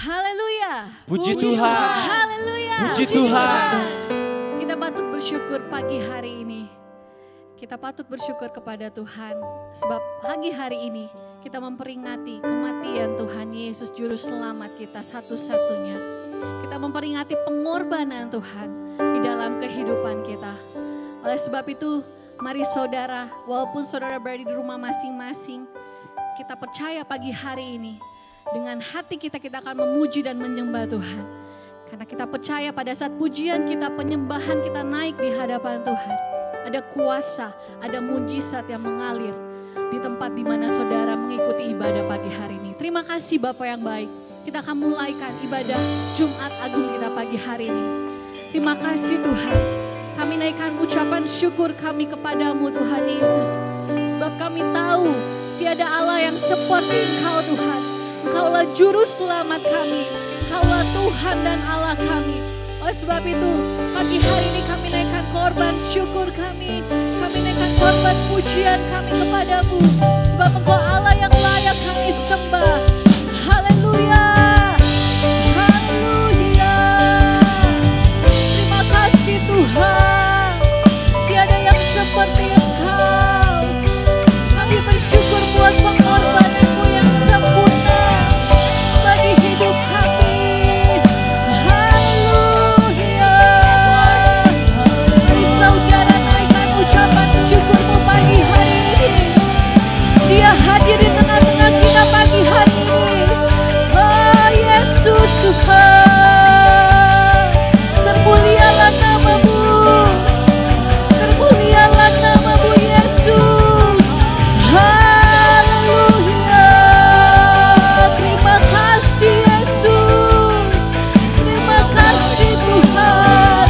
Haleluya. Puji Tuhan. Haleluya. Puji Tuhan. Kita patut bersyukur pagi hari ini. Kita patut bersyukur kepada Tuhan. Sebab pagi hari ini kita memperingati kematian Tuhan Yesus Juru Selamat kita satu-satunya. Kita memperingati pengorbanan Tuhan di dalam kehidupan kita. Oleh sebab itu, mari saudara, walaupun saudara berada di rumah masing-masing, kita percaya pagi hari ini dengan hati kita akan memuji dan menyembah Tuhan. Karena kita percaya pada saat pujian kita, penyembahan kita naik di hadapan Tuhan, ada kuasa, ada mujizat yang mengalir di tempat di mana saudara mengikuti ibadah pagi hari ini. Terima kasih Bapa yang baik. Kita akan mulaikan ibadah Jumat Agung kita pagi hari ini. Terima kasih Tuhan. Kami naikkan ucapan syukur kami kepadamu Tuhan Yesus. Sebab kami tahu tiada Allah yang seperti Engkau Tuhan. Engkaulah juru selamat kami. Engkaulah Tuhan dan Allah kami. Oleh sebab itu, pagi hari ini kami naikkan korban syukur kami. Kami naikkan korban pujian kami kepadamu. Sebab Engkau Allah yang layak kami sembah. Haleluya. Haleluya. Terima kasih Tuhan. Tiada yang seperti Engkau. Kami bersyukur buat pengorbananmu yang sempurna bagi hidup kami. Haleluya. Mari saudara naikkan ucapan syukurmu pagi hari ini. Dia hadir di tengah-tengah kita pagi hari ini. Oh Yesus Tuhan, termulialah namamu. Termulialah namamu Yesus. Haleluya. Terima kasih Yesus. Terima kasih Tuhan.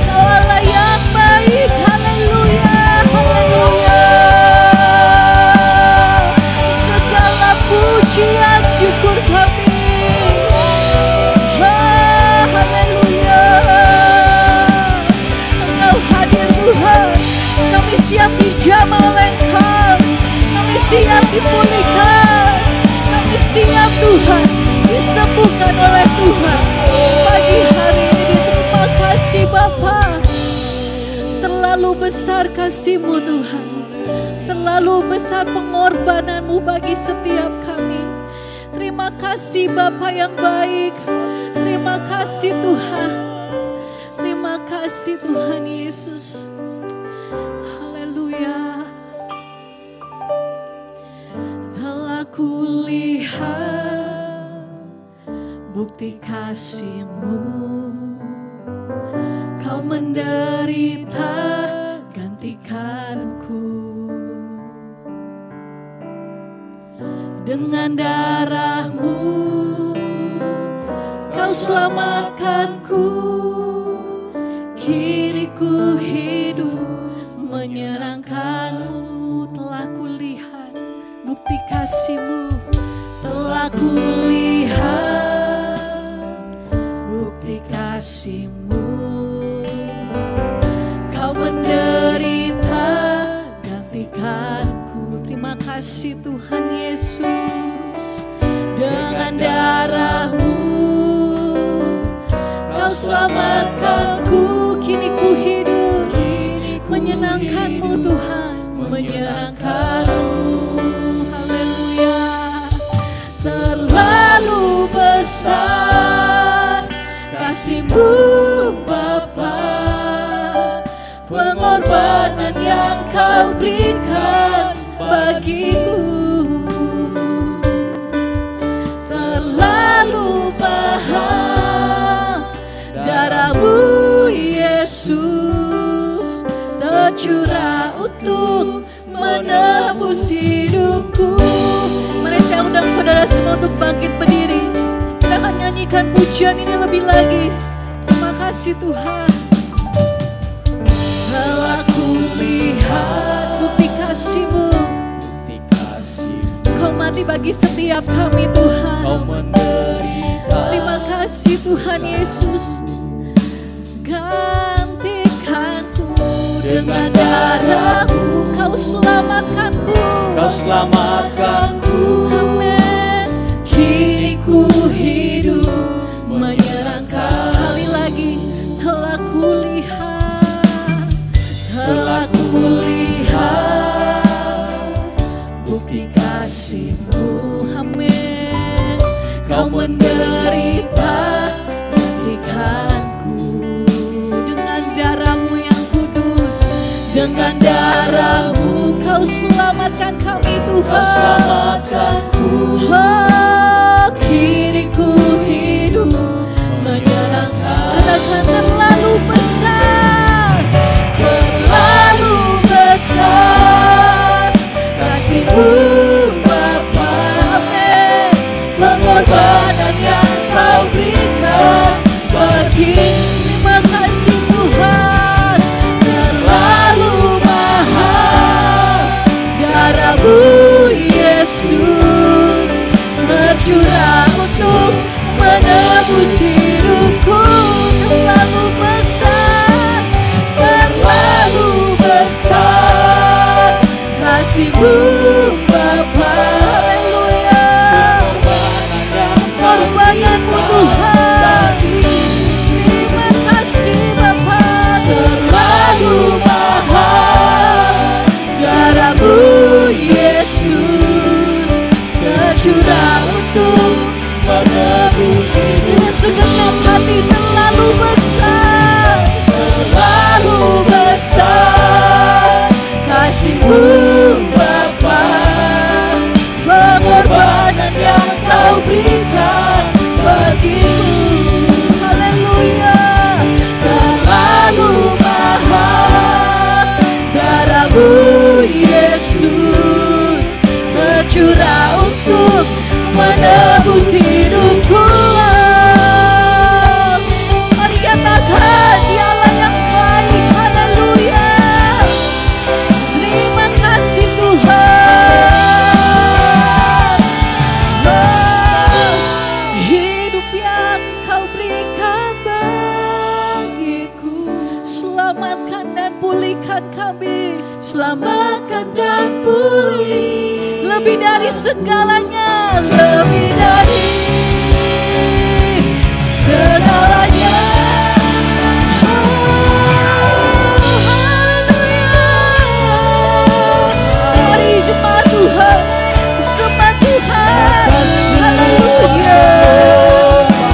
Kau Allah yang baik. Haleluya. Haleluya. Segala pujian syukur kami. Haleluya. Engkau hadir Tuhan. Kami siap dijamah oleh Engkau. Kami siap dipulihkan. Kami siap Tuhan disembuhkan oleh Tuhan. Pagi hari ini terima kasih Bapa. Terlalu besar kasih-Mu Tuhan. Terlalu besar pengorbanan-Mu bagi setiap kami. Terima kasih Bapa yang baik. Terima kasih Tuhan. Terima kasih Tuhan Yesus. Haleluya. Telah kulihat bukti kasih-Mu. Kau menderita gantikanku. Dengan darah-Mu Kau selamatkanku. Kini ku hidup menyenangkan-Mu. Telah kulihat bukti kasih-Mu. Telah kulihat bukti kasih-Mu. Kau menderita gantikanku. Terima kasih Tuhan Yesus. Dengan darah-Mu Kau selamatkanku. Kini ku hidup menyenangkan-Mu Tuhan. Menyenangkan-Mu. Haleluya. Terlalu besar kasih-Mu Bapa. Pengorbanan yang Kau berikan bagiku. Terlalu mahal darah-Mu Yesus tercurah untuk menebus hidupku. Mari saya undang saudara semua untuk bangkit berdiri. Kita akan nyanyikan pujian ini lebih lagi. Terima kasih Tuhan. Telah kulihat bukti kasih-Mu. Kau mati bagi setiap kami Tuhan. Kau menderita. Terima kasih Tuhan Yesus. Gantikanku dengan darah-Mu. Kau selamatkanku. Kau selamatkanku. Amin. Kini ku hidup Sekali lagi telah kulihat bukti kasih-Mu. Amin. Kau menderita buktikanku dengan darah-Mu yang kudus, dengan darah-Mu Kau selamatkan kami Tuhan. Kau selamatkanku. Oh, kini ku hidup menyenangkan. Katakan terlalu besar, terlalu besar kasih-Mu Bapa. Amin. Pengorbanan yang Kau berikan bagi. Terima kasih Tuhan. Terlalu mahal darah-Mu Yesus tercurah untuk menebus hidupku. Terlalu besar, terlalu besar kasih-Mu Bapa. Haleluya. Pengorbanan-Mu Tuhan. Terima kasih Bapa. Terlalu mahal darah-Mu Yesus tercurah untuk menebus hidupku. Segenap hati terlalu besar, terlalu besar kasih-Mu Bapa. Pengorbanan yang Kau berikan bagiku. Haleluya. Terlalu mahal darah-Mu Yesus tercurah untuk menebus hidupku. Mari katakan Dialah yang baik. Haleluya. Terima kasih Tuhan. Hidup yang Kau berikan bagiku. Selamatkan dan pulihkan kami. Selamatkan dan pulih. Lebih dari segalanya, lebih dari segalanya. Mari jemaat Tuhan, sembah Tuhan. Haleluya.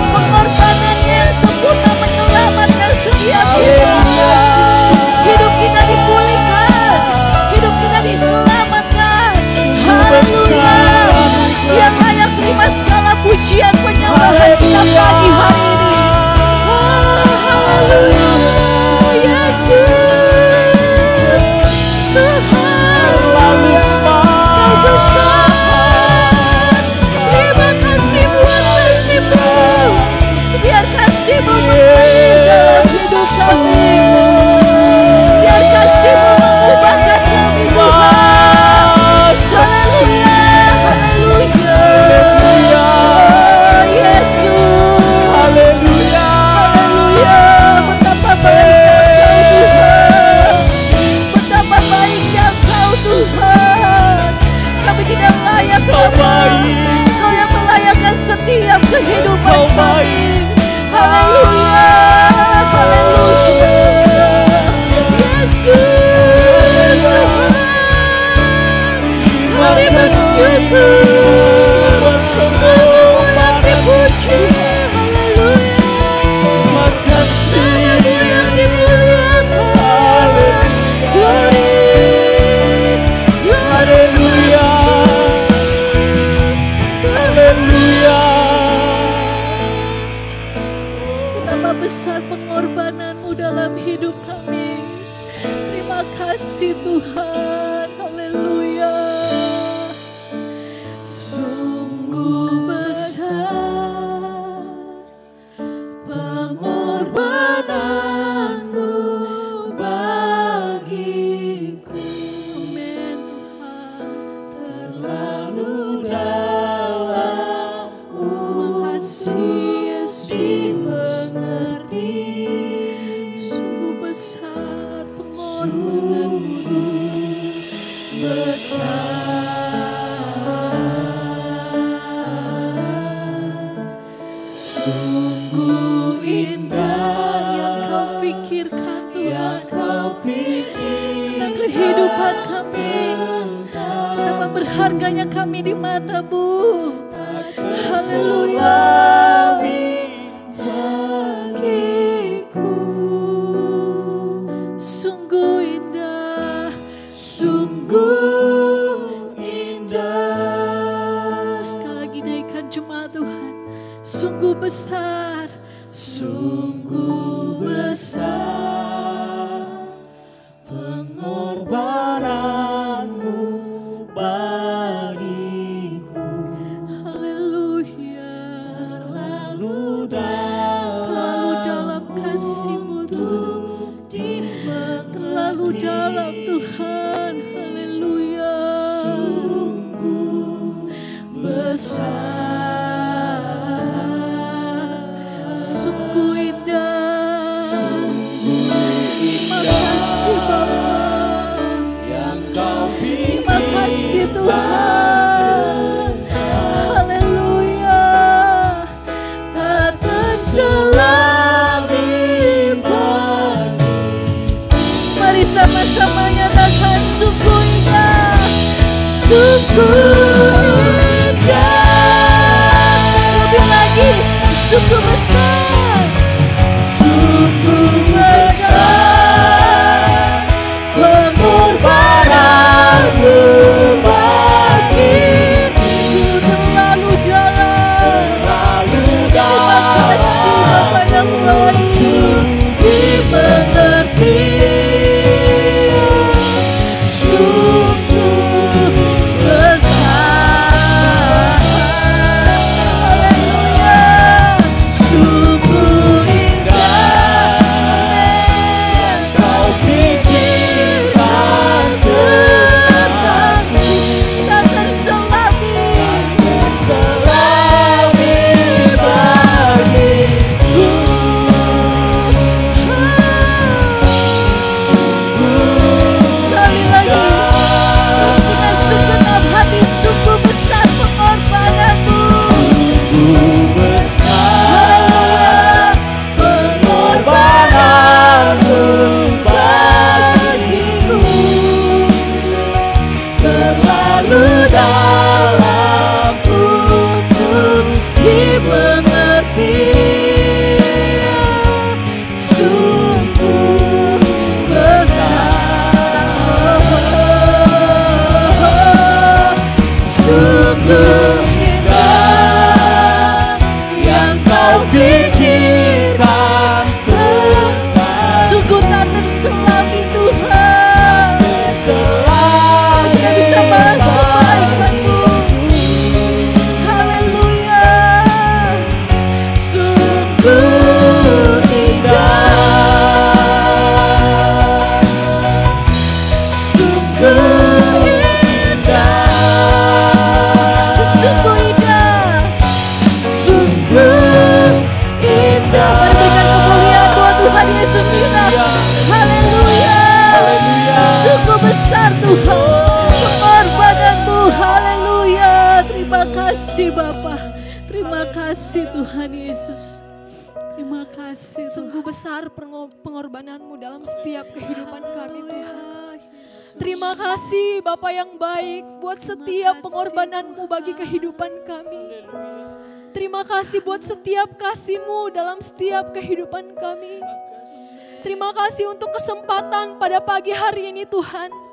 Pengorbanannya yang sempurna menyelamatkan setiap hidup. Hidup kita dipulihkan, hidup kita diselamatkan. Haleluya. Yang layak terima segala pujian penyembahan kita pagi hari ini. Oh, haleluya. Yesus Tuhan, Kau besar. Terima kasih buat kasih-Mu. Biar kasih-Mu mengalir dalam hidup kami. Biar kasih-Mu mengubahkan kami Tuhan. Haleluya. Haleluya. Yesus. Haleluya. Haleluya. Betapa baiknya Kau Tuhan. Betapa baiknya Kau Tuhan. Kami tidak layak Kau baik. Kau yang melayakkan setiap kehidupan Kau kami. baik. Haleluya. Haleluya. Yesus Tuhan. Mari bersyukur. Nama-Mu yang dipuji. Haleluya. Makasih. Nama-Mu yang dimuliakan. Glory. Haleluya. Haleluya. Betapa besar pengorbanan-Mu dalam hidup kami. Terima kasih Tuhan. Haleluya. Sungguh besar pengorbanan-Mu bagiku. Amin Tuhan. Terlalu dalam. Terima kasih Yesus. Dimengerti. Sungguh besar pengorbanan-Mu. Sungguh indah berharganya kami di mata-Mu. Haleluya. Bagiku sungguh indah, sungguh indah. Sekali lagi naikkan jemaat Tuhan. Sungguh besar, sungguh besar pengorbananmu bagiku. Haleluya. Terlalu dalam kasih-Mu Tuhan, terlalu dalam Tuhan. Haleluya. sungguh Besar, sungguh indah. Terima kasih Bapa, yang Kau terima kasih Tuhan. Haleluya. Tak terselami bagi. Mari sama-sama nyatakan sungguh indah, sungguh indah. Lebih lagi, sungguh besar, sungguh besar pengorbananmu bagiku. Terlalu dalam. Terima kasih Bapa yang baik, dimengerti. Sungguh besar. Haleluya. Sungguh indah. Kau pikirkan Tentang-Mu tak terselami. selami bagiku. Sekali lagi, dengan segenap hati, sungguh besar pengorbananmu. Sungguh besar Pengorbananmu bagiku. Terlalu dalam untuk dimengerti. Sungguh besar, sungguh indah yang Kau pikirkan tentang. Sungguh tak terselami Tuhan. Kita bisa balas kebaikan-Mu. Haleluya. Sungguh indah, sungguh indah, sungguh indah, sungguh indah. Mari berikan kemuliaan buat Tuhan Yesus kita. Haleluya. Sungguh besar Tuhan pengorbanan-Mu. Haleluya. Terima kasih Bapa. Terima kasih Tuhan Yesus. Terima kasih Sungguh besar pengorbanan-Mu dalam setiap kehidupan kami Tuhan. Terima kasih Bapa yang baik buat setiap pengorbanan-Mu bagi kehidupan kami. Terima kasih buat setiap kasih-Mu dalam setiap kehidupan kami. Terima kasih untuk kesempatan pada pagi hari ini Tuhan.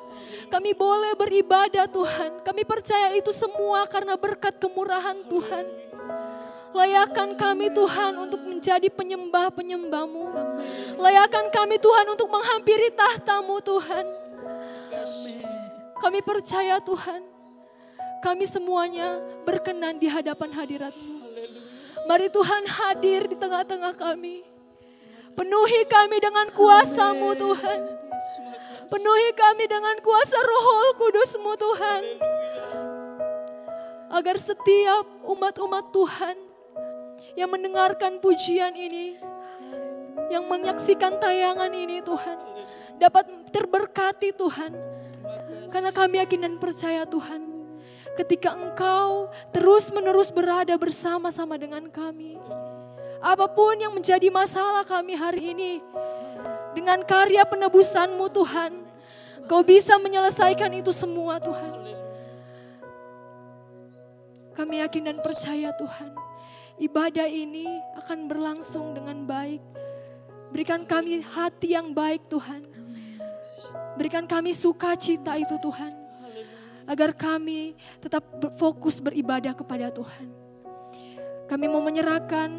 Kami boleh beribadah Tuhan. Kami percaya itu semua karena berkat kemurahan Tuhan. Layakkan kami Tuhan untuk menjadi penyembah-penyembah-Mu. Layakkan kami Tuhan untuk menghampiri tahta-Mu Tuhan. Kami percaya Tuhan, kami semuanya berkenan di hadapan hadirat-Mu. Mari Tuhan hadir di tengah-tengah kami. Penuhi kami dengan kuasa-Mu Tuhan. Penuhi kami dengan kuasa Roh Kudus-Mu Tuhan. Agar setiap umat-umat Tuhan yang mendengarkan pujian ini, yang menyaksikan tayangan ini Tuhan, dapat terberkati Tuhan. Karena kami yakin dan percaya Tuhan, ketika Engkau terus-menerus berada bersama-sama dengan kami, apapun yang menjadi masalah kami hari ini, dengan karya penebusan-Mu Tuhan, Kau bisa menyelesaikan itu semua Tuhan. Kami yakin dan percaya Tuhan, ibadah ini akan berlangsung dengan baik. Berikan kami hati yang baik Tuhan. Berikan kami sukacita itu Tuhan. Agar kami tetap fokus beribadah kepada Tuhan. Kami mau menyerahkan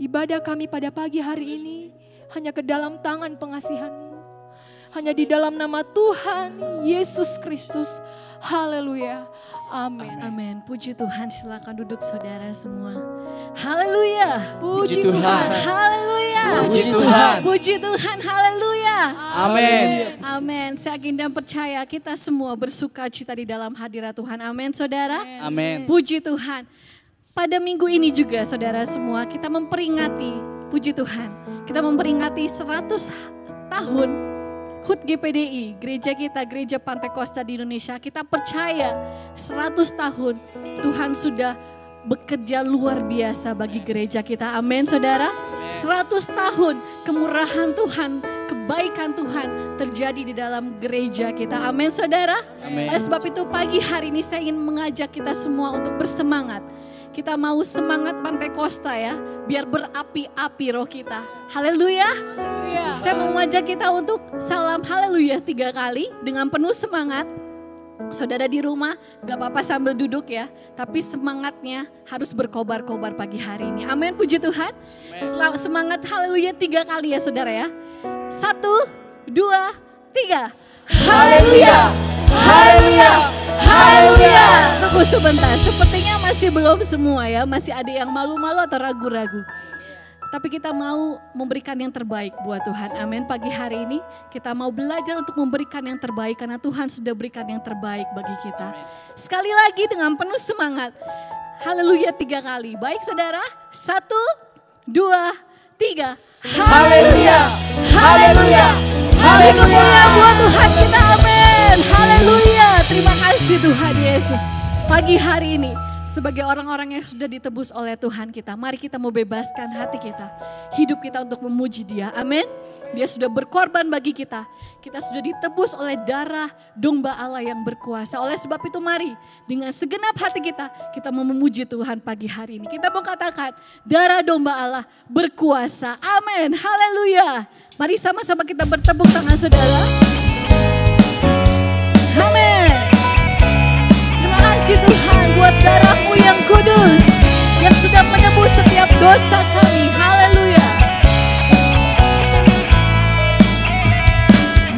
ibadah kami pada pagi hari ini hanya ke dalam tangan pengasihan-Mu. Hanya di dalam nama Tuhan Yesus Kristus. Haleluya. Amin. Amin. Puji Tuhan, silakan duduk saudara semua. Haleluya. Puji Tuhan. Haleluya. Puji Tuhan. Puji Tuhan. Haleluya. Amin. Amin. Saya yakin dan percaya kita semua bersuka cita di dalam hadirat Tuhan. Amin saudara. Amin. Puji Tuhan. Pada minggu ini juga saudara semua kita memperingati, puji Tuhan, kita memperingati 100 tahun HUT GPDI, gereja kita, gereja Pantai Kosta di Indonesia. Kita percaya 100 tahun Tuhan sudah bekerja luar biasa bagi gereja kita. Amin saudara. 100 tahun kemurahan Tuhan, kebaikan Tuhan terjadi di dalam gereja kita. Amin saudara. Amin. Oleh sebab itu pagi hari ini saya ingin mengajak kita semua untuk bersemangat. Kita mau semangat Pantai Kosta ya, biar berapi-api roh kita. Haleluya. Saya mau mengajak kita untuk salam haleluya 3 kali dengan penuh semangat. Saudara di rumah gak apa-apa sambil duduk ya, tapi semangatnya harus berkobar-kobar pagi hari ini. Amin, puji Tuhan. Semangat haleluya 3 kali ya saudara ya. 1, 2, 3. Haleluya. Haleluya. Haleluya. Tunggu sebentar, sepertinya masih belum semua ya. Masih ada yang malu-malu atau ragu-ragu. Tapi kita mau memberikan yang terbaik buat Tuhan. Amin. Pagi hari ini kita mau belajar untuk memberikan yang terbaik karena Tuhan sudah berikan yang terbaik bagi kita. Sekali lagi dengan penuh semangat. Haleluya 3 kali. Baik saudara. 1, 2, 3. Haleluya. Haleluya. Haleluya buat Tuhan kita. Amin. Haleluya. Terima kasih Tuhan Yesus. Pagi hari ini sebagai orang-orang yang sudah ditebus oleh Tuhan kita, mari kita mau bebaskan hati kita, hidup kita untuk memuji Dia. Amin. Dia sudah berkorban bagi kita. Kita sudah ditebus oleh darah domba Allah yang berkuasa. Oleh sebab itu mari dengan segenap hati kita mau memuji Tuhan pagi hari ini. Kita mau katakan darah domba Allah berkuasa. Amin. Haleluya. Mari sama-sama kita bertepuk tangan saudara. Amin. Terima kasih Tuhan buat darah-Mu yang kudus yang sudah menebus setiap dosa kami. Haleluya.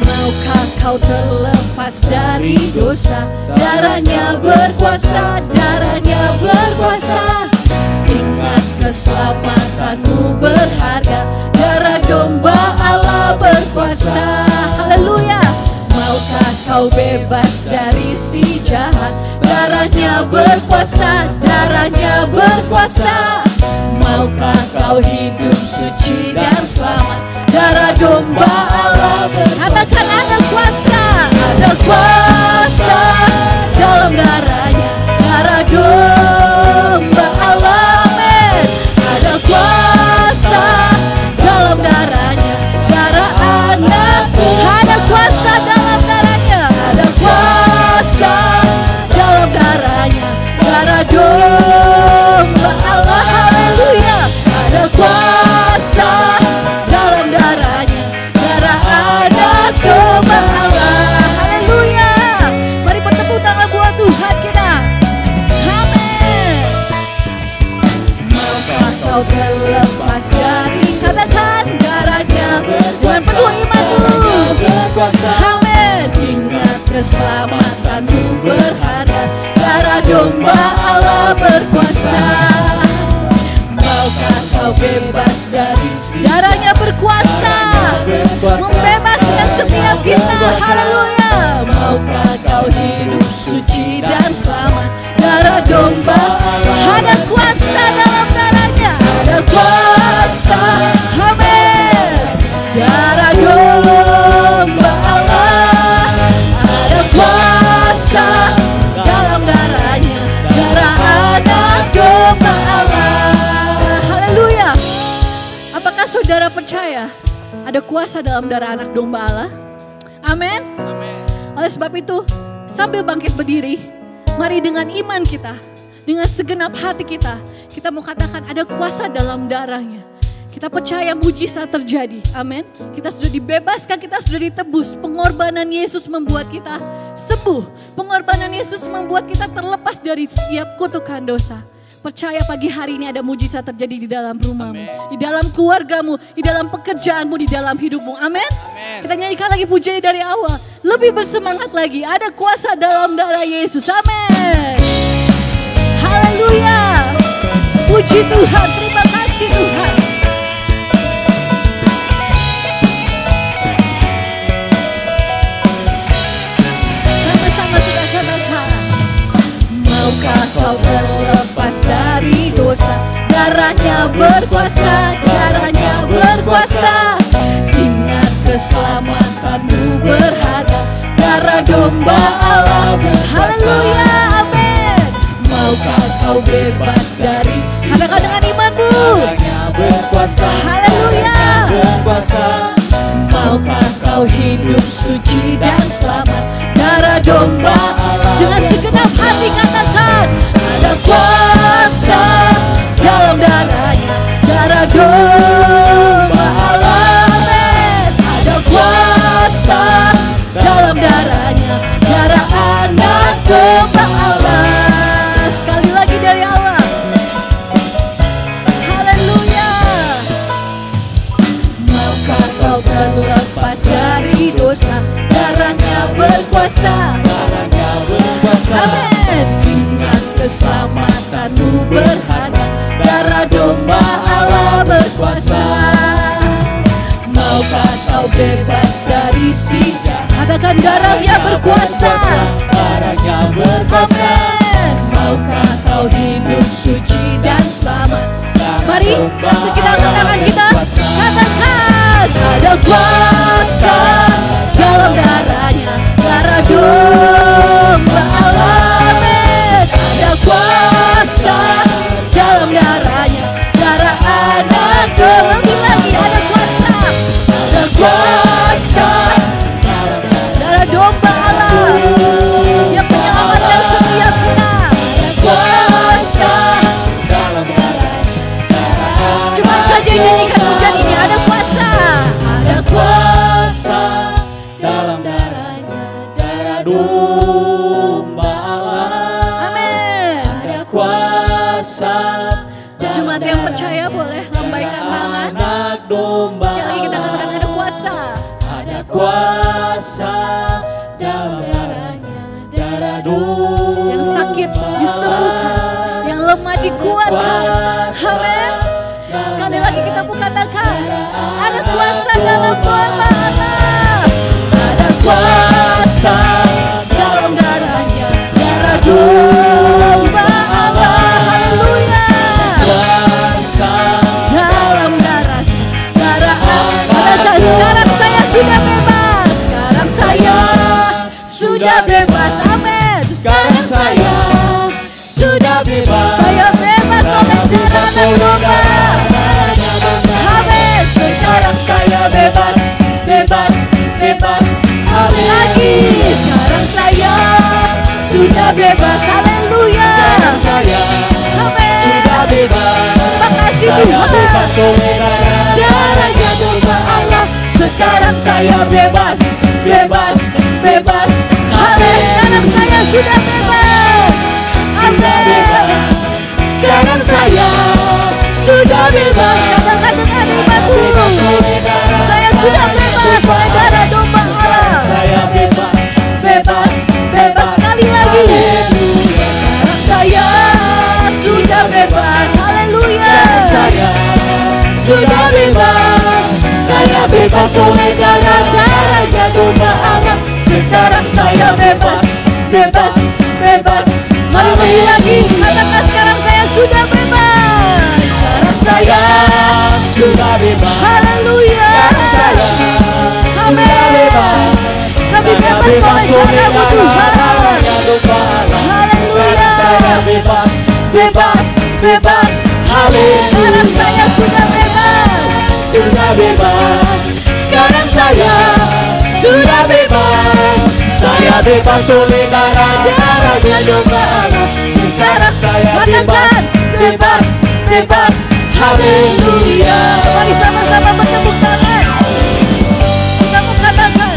Maukah kau terlepas dari dosa? Darahnya berkuasa, darahnya berkuasa. Ingat keselamatanmu berharga, darah domba Allah berkuasa. Haleluya. Maukah kau bebas dari si jahat? Darahnya berkuasa, darahnya berkuasa. Maukah kau hidup suci dan selamat? Darah domba Allah berkuasa. Katakan ada kuasa, ada kuasa dalam darahnya. Darah domba Allah, amin. Ada kuasa dalam darahnya. Darah anak Tuhan. Ada kuasa dalam darahnya. Ada kuasa dalam darahnya. Darah domba Allah, haleluya. Ada kuasa dalam darahnya. Darah anak domba Allah, haleluya. Mari bertepuk tangan buat Tuhan kita. Amin. Maukah kau terlepas dari, katakan darahnya dengan penuh imanmu. Amin. Ingat keselamatanmu berharga, darah domba Allah berkuasa. Maukah kau bebas dari si darahnya berkuasa, membebaskan setiap kita. Haleluya. Maukah kau hidup suci dan selamat? Darah domba ada kuasa dalam darahnya. Ada kuasa, amin. Darah domba Allah, ada kuasa dalam darahnya. Darah anak domba Allah, haleluya. Apakah saudara percaya ada kuasa dalam darah anak domba Allah? Amin. Oleh sebab itu sambil bangkit berdiri, mari dengan iman kita dengan segenap hati kita mau katakan ada kuasa dalam darahnya. Kita percaya mujizat terjadi, amin. Kita sudah dibebaskan, kita sudah ditebus. Pengorbanan Yesus membuat kita sembuh. Pengorbanan Yesus membuat kita terlepas dari setiap kutukan dosa. Percaya pagi hari ini ada mujizat terjadi di dalam rumahmu, di dalam keluargamu, di dalam pekerjaanmu, di dalam hidupmu, amin. Kita nyanyikan lagi pujian dari awal, lebih bersemangat lagi. Ada kuasa dalam darah Yesus, amin. Haleluya. Puji Tuhan, terima kasih Tuhan. Sama-sama kita katakan, maukah kau terlepas dari dosa? Darahnya berkuasa, darahnya berkuasa. Ingat keselamatanmu berharga, darah domba Allah berkuasa. Haleluya, amin. Maukah kau bebas dari sini? Katakan dengan imanmu. Darahnya berkuasa, haleluya, berkuasa. Maukah kau hidup suci dan selamat? Darah domba Allah. Dengan segenap hati katakan, ada kuasa dalam darahnya, darah domba Allah, amin. Ada kuasa dalam darahnya, darah anak domba Allah. Sekali lagi dari Allah, haleluya. Maukah kau terlepas dari dosa? Darahnya berkuasa, darahnya berkuasa, amin. Ingat keselamatanmu berharga, darah domba Allah berkuasa. Maukah kau bebas dari si jahat? Katakan darahnya berkuasa, darahnya berkuasa. Maukah kau hidup suci dan selamat? Mari satu kita angkat tangan kita, katakan ada kuasa dalam darahnya, darah domba Allah, amin. Ada kuasa dalam darahnya, darah anak domba. Lagi ada kuasa, ada kuasa darah domba Allah yang menyelamatkan setiap kita. Ada kuasa dalam darahnya. Cuma saja nyanyikan pujian ini, ada kuasa, ada kuasa dalam darahnya, darah domba Allah, amin. Ada kuasa. Jemaat yang percaya boleh lambaikan tangan. Sekali lagi kita katakan ada kuasa. Ada kuasa dalam darahnya, darah domba. Yang sakit disembuhkan, yang lemah dikuatkan, amin. Sekali lagi kita mau katakan ada kuasa dalam domba Allah. Ada kuasa dalam darahnya, darah domba Allah, haleluya. Kuasa dalam darahnya, darah Allah. Sekarang saya sudah bebas, sekarang saya sudah bebas, amin. Sekarang saya sudah bebas, saya bebas oleh darah domba, amin. Sekarang saya bebas, bebas, bebas, amin. Lagi sekarang saya sudah bebas, haleluya. Saya sudah bebas, makasih Tuhan. Darahnya domba Allah. Sekarang saya bebas, bebas, bebas, amin. Sekarang saya sudah bebas, amin. Sekarang saya sudah bebas. Katakan dengan imanmu, saya sudah bebas oleh darah domba Allah. Saya bebas, bebas, bebas. Sekali lagi, sekarang saya sudah bebas, haleluya. Saya sudah bebas, saya bebas oleh darahnya domba Allah. Sekarang saya bebas, bebas, bebas. Mari lagi, katakan sekarang saya sudah bebas. Sekarang saya sudah bebas, haleluya. Saya sudah bebas, kami bebas oleh darahmu Tuhan, haleluya. Saya bebas, bebas, bebas, haleluya. Sekarang saya sudah bebas, sudah bebas. Sekarang saya sudah bebas, Saya bebas oleh darahnya domba Allah. Sekarang saya bebas, bebas, bebas. Haleluya. Mari sama-sama bertepuk tangan. Kita mengatakan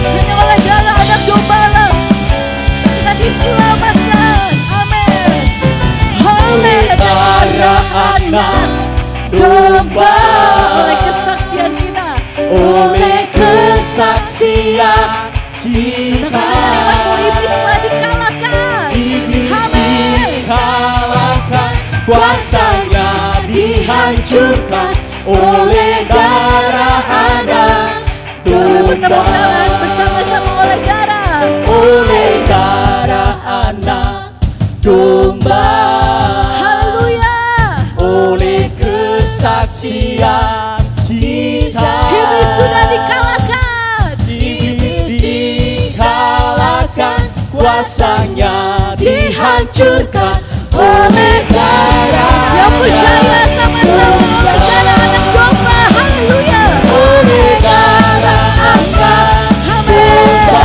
hanya oleh darah anak domba Allah kita diselamatkan. Amin. Oleh darah anak domba, oleh kesaksian kita, Oleh kesaksian kita, dengan iblis telah dikalahkan. iblis Amin. dikalahkan, kuasanya dihancurkan oleh darah anak Sambil bertepuk domba. tangan bersama-sama oleh darah. Oleh darah anak domba, Haleluya. oleh kesaksian kita, Iblis sudah dikalahkan. iblis dikalahkan, kuasanya dihancurkan oleh darah Yang percaya sama-sama oleh darah anak domba. Haleluya. oleh darah anak domba,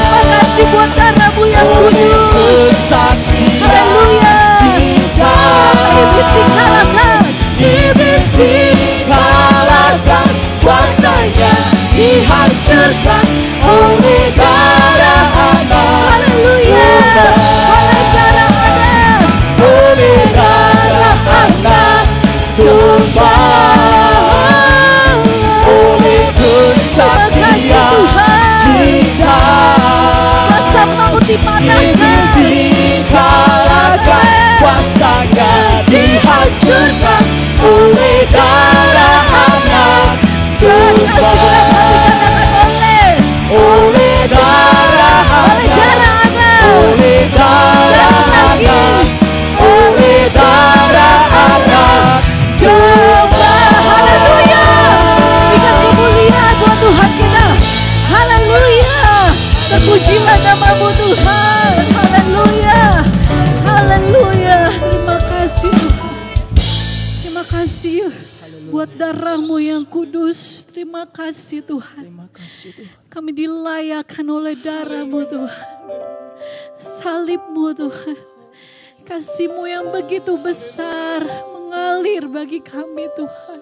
Terima kasih buat darahmu yang oleh kudus. kesaksian Haleluya. kita, Iblis dikalahkan. iblis dikalahkan, kuasanya dihancurkan oleh darah anak Haleluya. domba, Oleh darah anak. oleh darah anak domba, oleh kesaksian kita, Kuasa maut iblis dipatahkan. dikalahkan, kuasanya dihancurkan oleh darah anak Kasih domba, kami katakan oleh darah oleh darah anak, anak. oleh darah anak, oleh darah anak domba. Haleluya. Berikan kemuliaan buat Tuhan kita. Haleluya. Terpujilah namamu Tuhan. Haleluya. Haleluya. Terima kasih Tuhan. Terima kasih buat darahmu yang kudus. Terima kasih Tuhan. Kami dilayakkan oleh darahmu Tuhan. Salibmu Tuhan. Kasih-Mu yang begitu besar mengalir bagi kami Tuhan.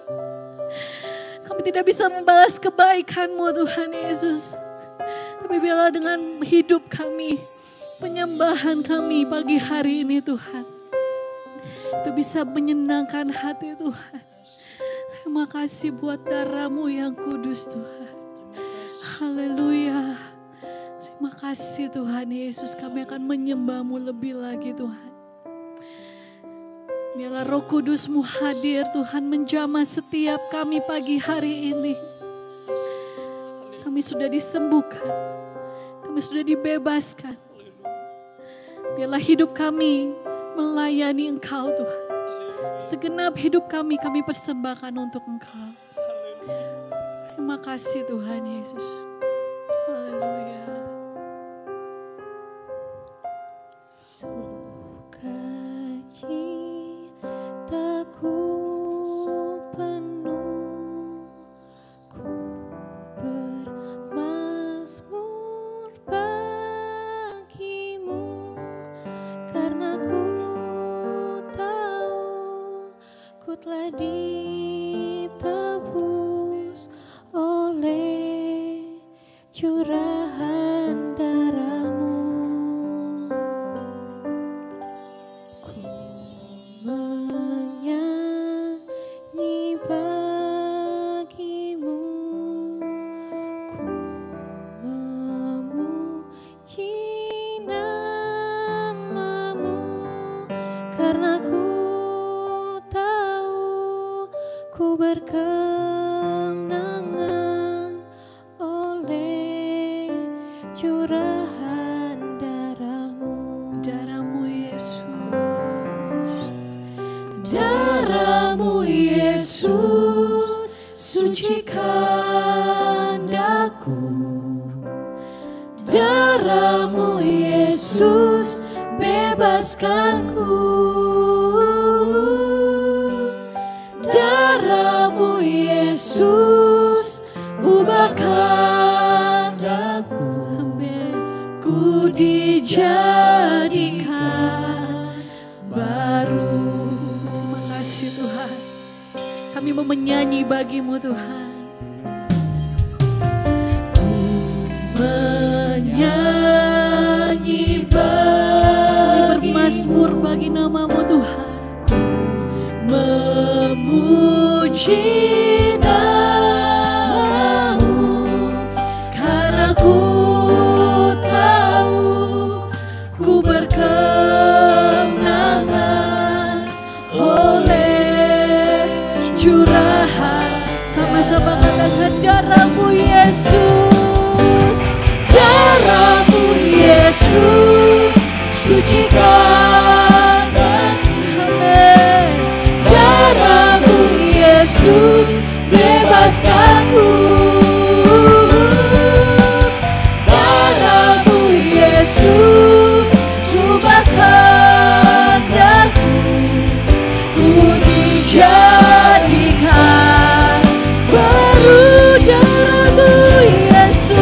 Kami tidak bisa membalas kebaikan-Mu Tuhan Yesus. Tapi biarlah dengan hidup kami, penyembahan kami pagi hari ini Tuhan, itu bisa menyenangkan hati Tuhan. Terima kasih buat darah-Mu yang kudus Tuhan. Haleluya. Terima kasih Tuhan Yesus, kami akan menyembah-Mu lebih lagi Tuhan. Biarlah Roh Kudus-Mu hadir Tuhan, menjamah setiap kami pagi hari ini. Kami sudah disembuhkan, kami sudah dibebaskan. Biarlah hidup kami melayani Engkau Tuhan. Segenap hidup kami persembahkan untuk Engkau. Terima kasih Tuhan Yesus. Haleluya. Sukacitaku penuh, ku bermazmur bagimu, karena ku tahu ku telah ditebus oleh curahan darah-Mu. Menyanyi bagimu, ku memuji namamu, karena ku tahu ku berkemenangan oleh curahan darah-Mu. Darah-Mu Yesus. Darah-Mu Yesus, sucikan daku. Darah-Mu Yesus, bebaskanku. Darah-Mu Yesus, ubahkan daku. Amin. dijadikan baru. Terima kasih Tuhan. Kami mau menyanyi bagimu Tuhan. Menyanyi bagi, bermazmur bagi namamu Tuhan. Memuji namamu karena ku tahu ku berkemenangan oleh curahan. Sama-sama katakan darahmu Yesus, darahmu Yesus, sucikan kami. Darahmu Yesus, bebaskanku. Darahmu Yesus, ubahkan daku. Ku dijadikan baru. Darahmu Yesus,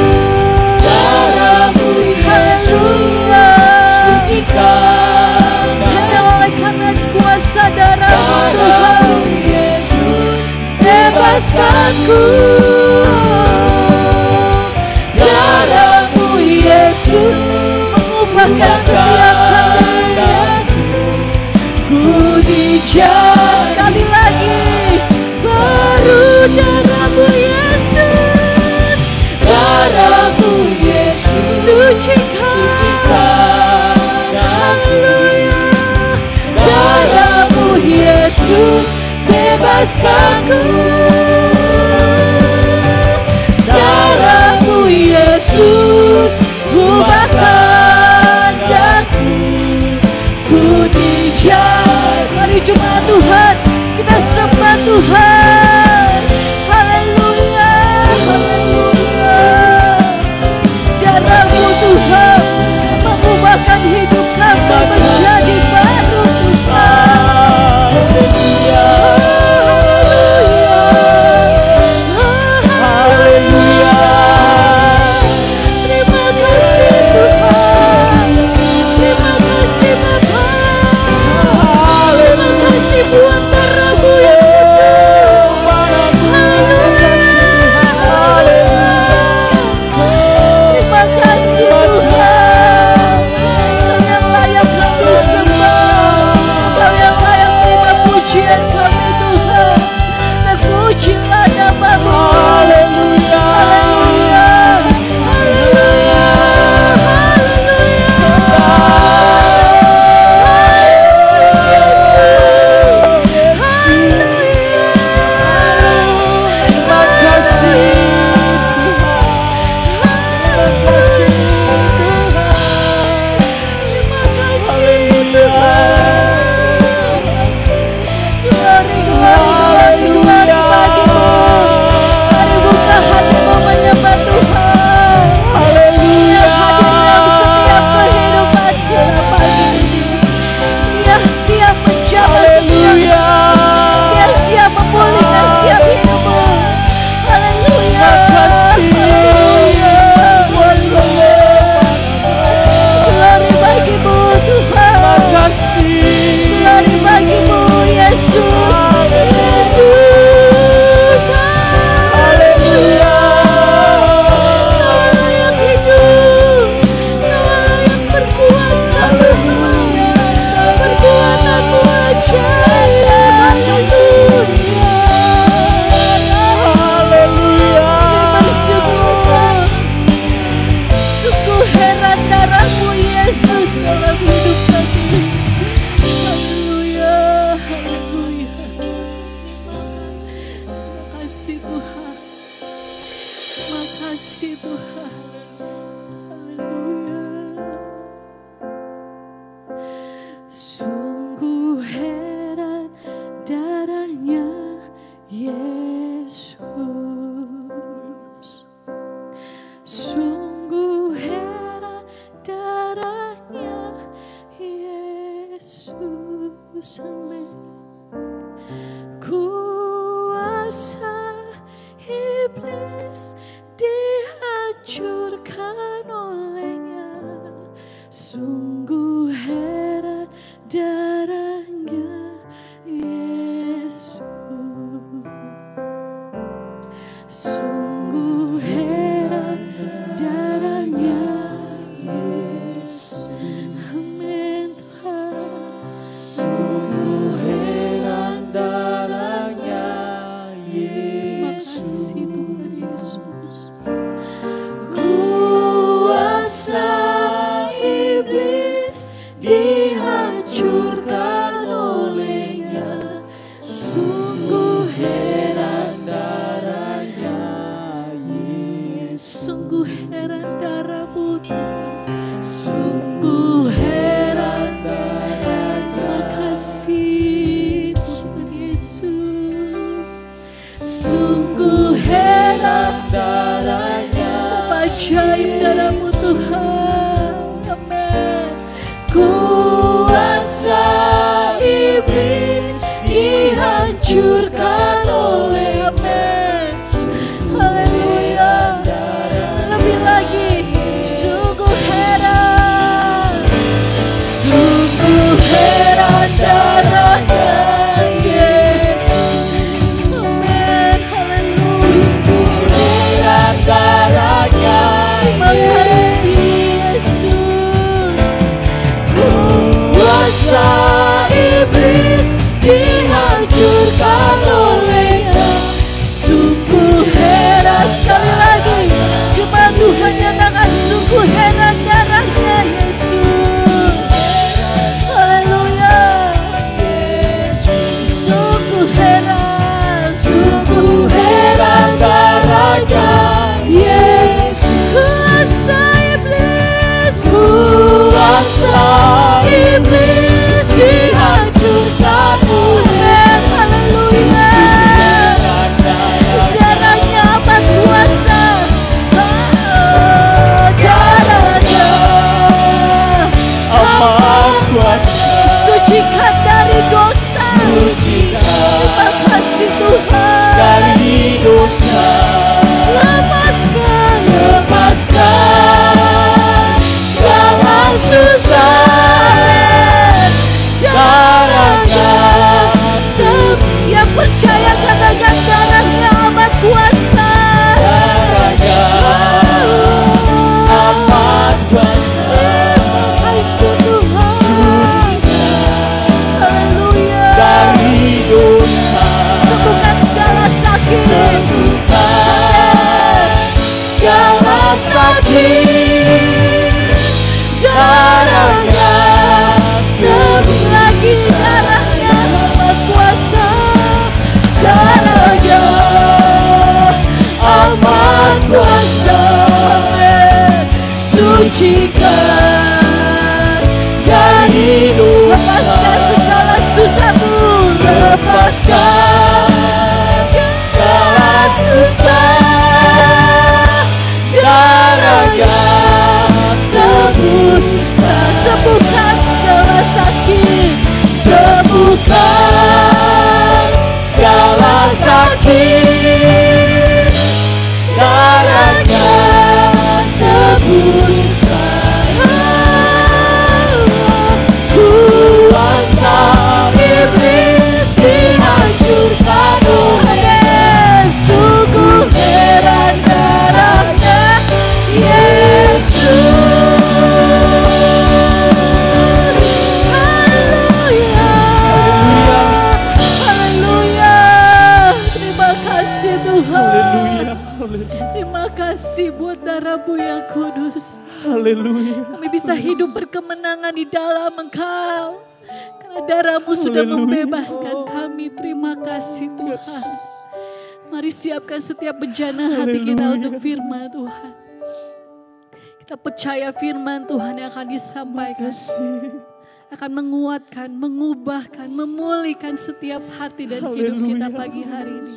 darahmu Yesus, sucikan. Hanya oleh karena kuasa darahmu Yesus, bebaskanku. Darahmu Yesus, mengubahkan setiap hati. Ku dijadikan sekali lagi baru. Darahmu Yesus, darahmu Yesus, sucikan. Haleluya. Darahmu Yesus, bebaskanku. Darahmu Yesus, ubahkan daku. Ku dijadikan. Mari jemaat Tuhan, kita sembah Tuhan. Haleluya, haleluya. Darahmu Tuhan mengubahkan hidup kami menjadi baru Tuhan. Haleluya. Haleluya. Terima kasih Tuhan. Terima kasih Bapa. Terima kasih buat darahmu yang terima kasih Tuhan. Kau yang layak kami sembah, Kau yang layak terima pujian kami Tuhan. Terpujilah namamu. Haleluya. Haleluya. Haleluya. Terima kasih Sungguh heran darahnya Yesus. Sungguh heran darahnya Yesus. Amin Tuhan. Sungguh heran darahnya Yesus. Terima kasih Tuhan Yesus. Kuasa iblis dihancurkan olehnya. Sungguh heran darahnya Yesus. Sungguh heran darah-Mu Tuhan. Sungguh heran darahnya. Terima kasih Tuhan Yesus. Sungguh heran darahnya. Ajaib darah-Mu Tuhan. Amin. Kuasa iblis dihancurkan oleh Amin. Haleluya. Lebih lagi. Sungguh heran. Sungguh heran darahnya Yesus. Amin. Haleluya. Sungguh heran darahnya Terima kasih Yesus. Kuasa iblis dihancurkan olehnya. Sungguh heran Sekali lagi, cuma Tuhan nyatakan sungguh heran darahnya Yesus. Haleluya. Sungguh heran, Sungguh heran darahnya Yesus. kuasa iblis, Kuasa iblis dihancurkan oleh. haleluya. Darahnya apa kuasa? Oh, darahnya Amat kuasa sucikan dari dosa. Terima kasih Tuhan. dari dosa. Lepaskan Lepaskan segala susah. Darahnya yang percaya katakan darahnya amat kuasa. darahnya amat kuasa. Kasih Tuhan. Haleluya. Dari dosa. Sembuhkan segala sakit. Sembuhkan segala sakit. Darahnya Lebih lagi darahnya amat kuasa. darahnya amat kuasa. Sucikan dari dosa. Lepaskan segala susahmu. Lepaskan segala susah. Darahnya tebus. Sembuhkan segala sakit. Sembuhkan segala sakit. Darahnya tebus. Kuasa iblis dihancurkan oleh. Sungguh heran darahnya Yesus. Haleluya. Haleluya. Terima kasih Tuhan. Terima kasih buat darah-Mu yang kudus. Haleluya. Kami bisa hidup berkemenangan di dalam Engkau. Karena darah-Mu sudah membebaskan kami. Terima kasih Tuhan. Mari siapkan setiap bejana hati kita untuk firman Tuhan. Kita percaya firman Tuhan yang akan disampaikan. Akan menguatkan, mengubahkan, memulihkan setiap hati dan hidup kita pagi hari ini.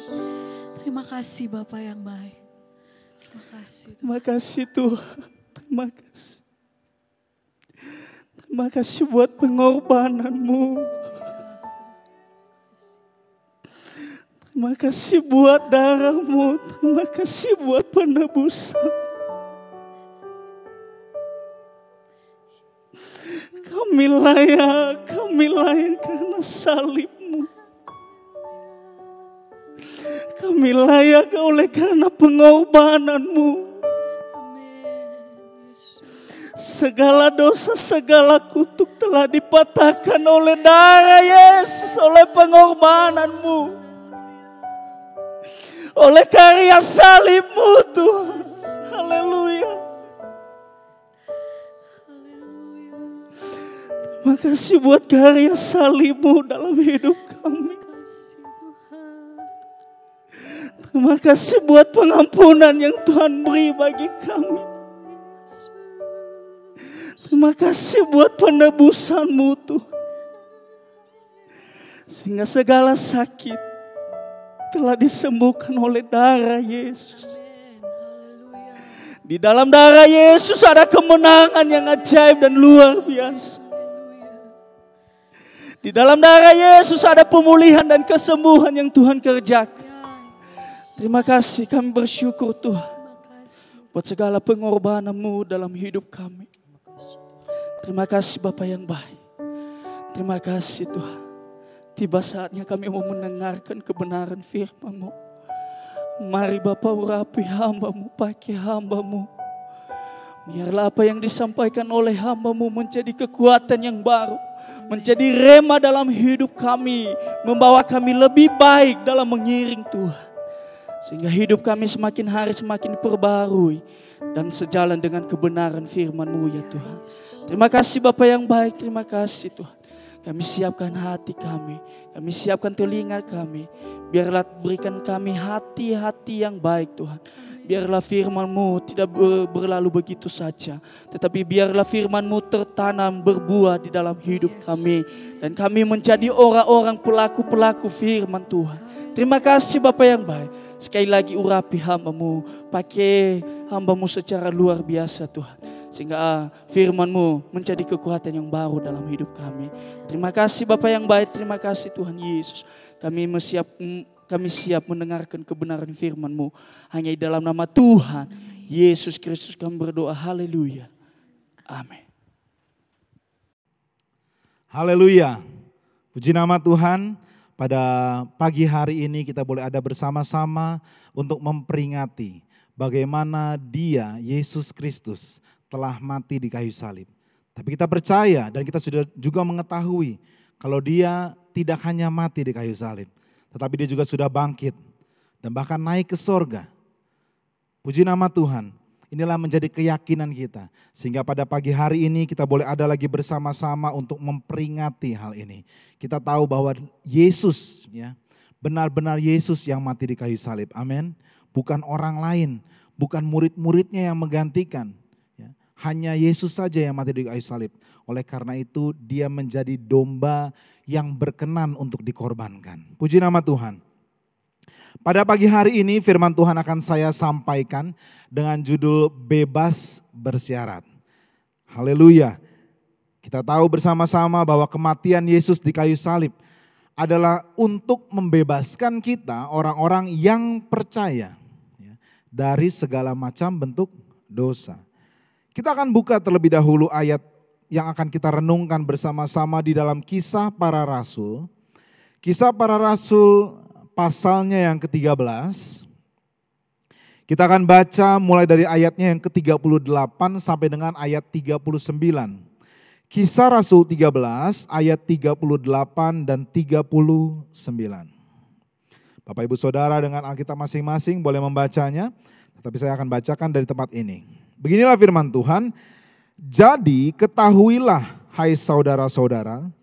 Terima kasih Bapa yang baik. Terima kasih. Terima kasih Tuhan. Terima kasih. Terima kasih buat pengorbanan-Mu. Terima kasih buat darah-Mu. Terima kasih buat penebusan. Kami layak karena salib-Mu. Kami layak oleh karena pengorbanan-Mu. Segala dosa, segala kutuk telah dipatahkan oleh darah Yesus, oleh pengorbanan-Mu, oleh karya salib-Mu Tuhan. Haleluya. Terima kasih buat karya salib-Mu dalam hidup kami. Terima kasih buat pengampunan yang Tuhan beri bagi kami. Terima kasih buat penebusan-Mu Tuhan. Sehingga segala sakit telah disembuhkan oleh darah Yesus. Di dalam darah Yesus ada kemenangan yang ajaib dan luar biasa. Di dalam darah Yesus ada pemulihan dan kesembuhan yang Tuhan kerjakan. Terima kasih, kami bersyukur Tuhan buat segala pengorbanan-Mu dalam hidup kami. Terima kasih Bapa yang baik. Terima kasih Tuhan. Tiba saatnya kami mau mendengarkan kebenaran firman-Mu. Mari Bapa urapi hamba-Mu, pakai hamba-Mu. Biarlah apa yang disampaikan oleh hamba-Mu menjadi kekuatan yang baru. Menjadi rema dalam hidup kami. Membawa kami lebih baik dalam mengiring Tuhan. Sehingga hidup kami semakin hari semakin diperbarui. Dan sejalan dengan kebenaran firman-Mu ya Tuhan. Terima kasih Bapa yang baik, terima kasih Tuhan. Kami siapkan hati kami, kami siapkan telinga kami. Biarlah berikan kami hati-hati yang baik Tuhan. Biarlah firman-Mu tidak berlalu begitu saja. Tetapi biarlah firman-Mu tertanam berbuah di dalam hidup kami. Dan kami menjadi orang-orang pelaku-pelaku firman Tuhan. Terima kasih Bapa yang baik. Sekali lagi urapi hamba-Mu. Pakai hamba-Mu secara luar biasa Tuhan. Sehingga firman-Mu menjadi kekuatan yang baru dalam hidup kami. Terima kasih Bapa yang baik. Terima kasih Tuhan Yesus. Kami siap mendengarkan kebenaran firman-Mu. Hanya di dalam nama Tuhan Yesus Kristus kami berdoa. Haleluya. Amin. Haleluya. Puji nama Tuhan. Pada pagi hari ini kita boleh ada bersama-sama untuk memperingati bagaimana Dia, Yesus Kristus, telah mati di kayu salib. Tapi kita percaya dan kita sudah juga mengetahui kalau Dia tidak hanya mati di kayu salib, tetapi Dia juga sudah bangkit dan bahkan naik ke sorga. Puji nama Tuhan. Inilah menjadi keyakinan kita. Sehingga pada pagi hari ini kita boleh ada lagi bersama-sama untuk memperingati hal ini. Kita tahu bahwa Yesus, ya, benar-benar Yesus yang mati di kayu salib. Amin. Bukan orang lain, bukan murid-muridnya yang menggantikan. Ya. Hanya Yesus saja yang mati di kayu salib. Oleh karena itu Dia menjadi domba yang berkenan untuk dikorbankan. Puji nama Tuhan. Pada pagi hari ini firman Tuhan akan saya sampaikan dengan judul bebas bersyarat. Haleluya. Kita tahu bersama-sama bahwa kematian Yesus di kayu salib adalah untuk membebaskan kita orang-orang yang percaya dari segala macam bentuk dosa. Kita akan buka terlebih dahulu ayat yang akan kita renungkan bersama-sama di dalam Kisah Para Rasul. Kisah Para Rasul pasalnya yang ke-13, kita akan baca mulai dari ayatnya yang ke-38 sampai dengan ayat 39. Kisah Rasul 13 ayat 38 dan 39. Bapak Ibu Saudara dengan Alkitab masing-masing boleh membacanya, tetapi saya akan bacakan dari tempat ini. Beginilah firman Tuhan, jadi ketahuilah hai saudara-saudara,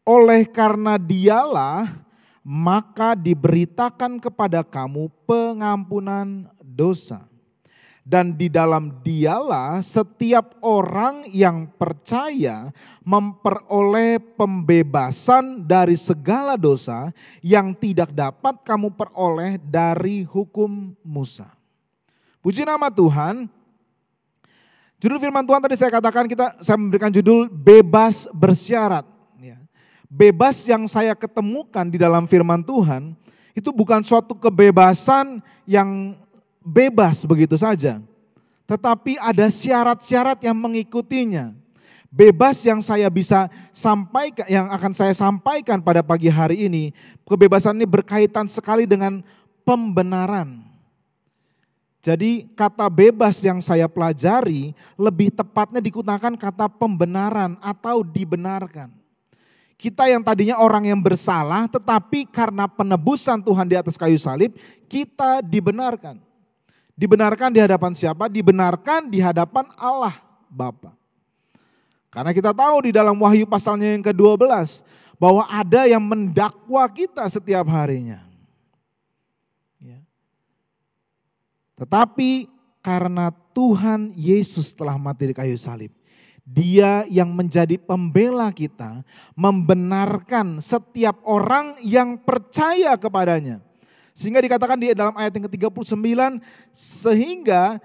oleh karena Dialah maka diberitakan kepada kamu pengampunan dosa. Dan di dalam Dialah setiap orang yang percaya memperoleh pembebasan dari segala dosa yang tidak dapat kamu peroleh dari hukum Musa. Puji nama Tuhan. Judul firman Tuhan tadi saya katakan saya memberikan judul bebas bersyarat. Bebas yang saya ketemukan di dalam firman Tuhan itu bukan suatu kebebasan yang bebas begitu saja. Tetapi ada syarat-syarat yang mengikutinya. Bebas yang saya bisa sampaikan, yang akan saya sampaikan pada pagi hari ini, kebebasan ini berkaitan sekali dengan pembenaran. Jadi kata bebas yang saya pelajari lebih tepatnya digunakan kata pembenaran atau dibenarkan. Kita yang tadinya orang yang bersalah, tetapi karena penebusan Tuhan di atas kayu salib, kita dibenarkan. Dibenarkan di hadapan siapa? Dibenarkan di hadapan Allah Bapa. Karena kita tahu di dalam Wahyu pasalnya yang ke-12 bahwa ada yang mendakwa kita setiap harinya. Ya. Tetapi karena Tuhan Yesus telah mati di kayu salib, Dia yang menjadi pembela kita, membenarkan setiap orang yang percaya kepadanya. Sehingga dikatakan di dalam ayat yang ke-39, sehingga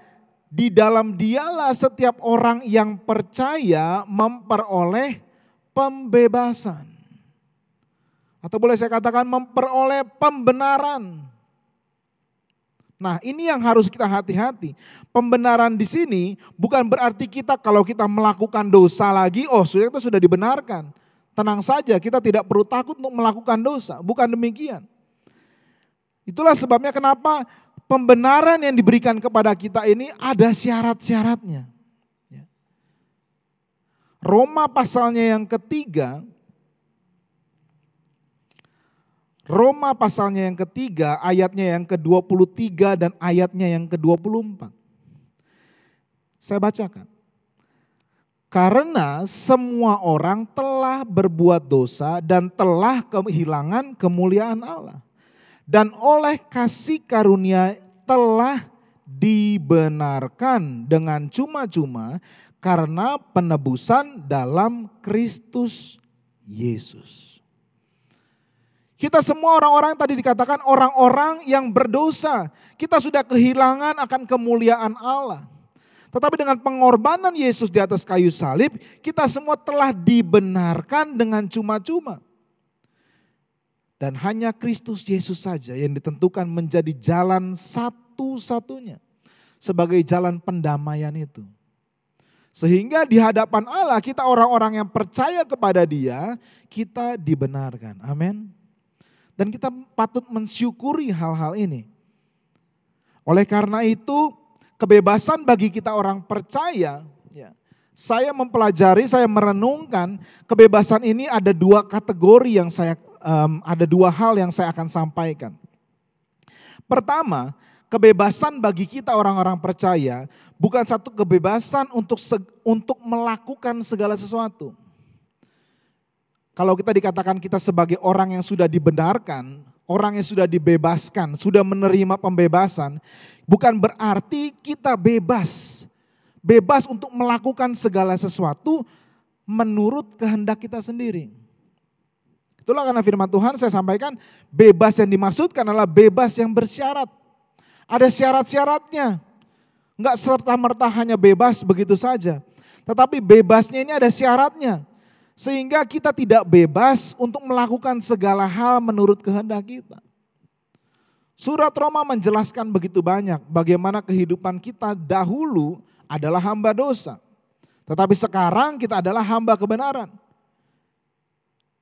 di dalam Dialah setiap orang yang percaya memperoleh pembebasan. Atau boleh saya katakan memperoleh pembenaran. Nah, ini yang harus kita hati-hati. Pembenaran di sini bukan berarti kita kalau kita melakukan dosa lagi, sudah itu sudah dibenarkan. Tenang saja, kita tidak perlu takut untuk melakukan dosa. Bukan demikian. Itulah sebabnya kenapa pembenaran yang diberikan kepada kita ini ada syarat-syaratnya. Roma pasalnya yang ketiga, ayatnya yang ke-23 dan ayatnya yang ke-24. Saya bacakan. Karena semua orang telah berbuat dosa dan telah kehilangan kemuliaan Allah. Dan oleh kasih karunia telah dibenarkan dengan cuma-cuma karena penebusan dalam Kristus Yesus. Kita semua orang-orang tadi dikatakan orang-orang yang berdosa. Kita sudah kehilangan akan kemuliaan Allah. Tetapi dengan pengorbanan Yesus di atas kayu salib, kita semua telah dibenarkan dengan cuma-cuma. Dan hanya Kristus Yesus saja yang ditentukan menjadi jalan satu-satunya sebagai jalan pendamaian itu. Sehingga di hadapan Allah kita orang-orang yang percaya kepada Dia, kita dibenarkan. Amin. Dan kita patut mensyukuri hal-hal ini. Oleh karena itu kebebasan bagi kita orang percaya, saya mempelajari, saya merenungkan kebebasan ini ada dua kategori yang ada dua hal yang saya akan sampaikan. Pertama, kebebasan bagi kita orang-orang percaya bukan satu kebebasan untuk melakukan segala sesuatu. Kalau kita dikatakan kita sebagai orang yang sudah dibenarkan, orang yang sudah dibebaskan, sudah menerima pembebasan, bukan berarti kita bebas. Bebas untuk melakukan segala sesuatu menurut kehendak kita sendiri. Itulah karena firman Tuhan saya sampaikan, bebas yang dimaksudkan adalah bebas yang bersyarat. Ada syarat-syaratnya. Enggak serta-merta hanya bebas begitu saja. Tetapi bebasnya ini ada syaratnya. Sehingga kita tidak bebas untuk melakukan segala hal menurut kehendak kita. Surat Roma menjelaskan begitu banyak bagaimana kehidupan kita dahulu adalah hamba dosa. Tetapi sekarang kita adalah hamba kebenaran.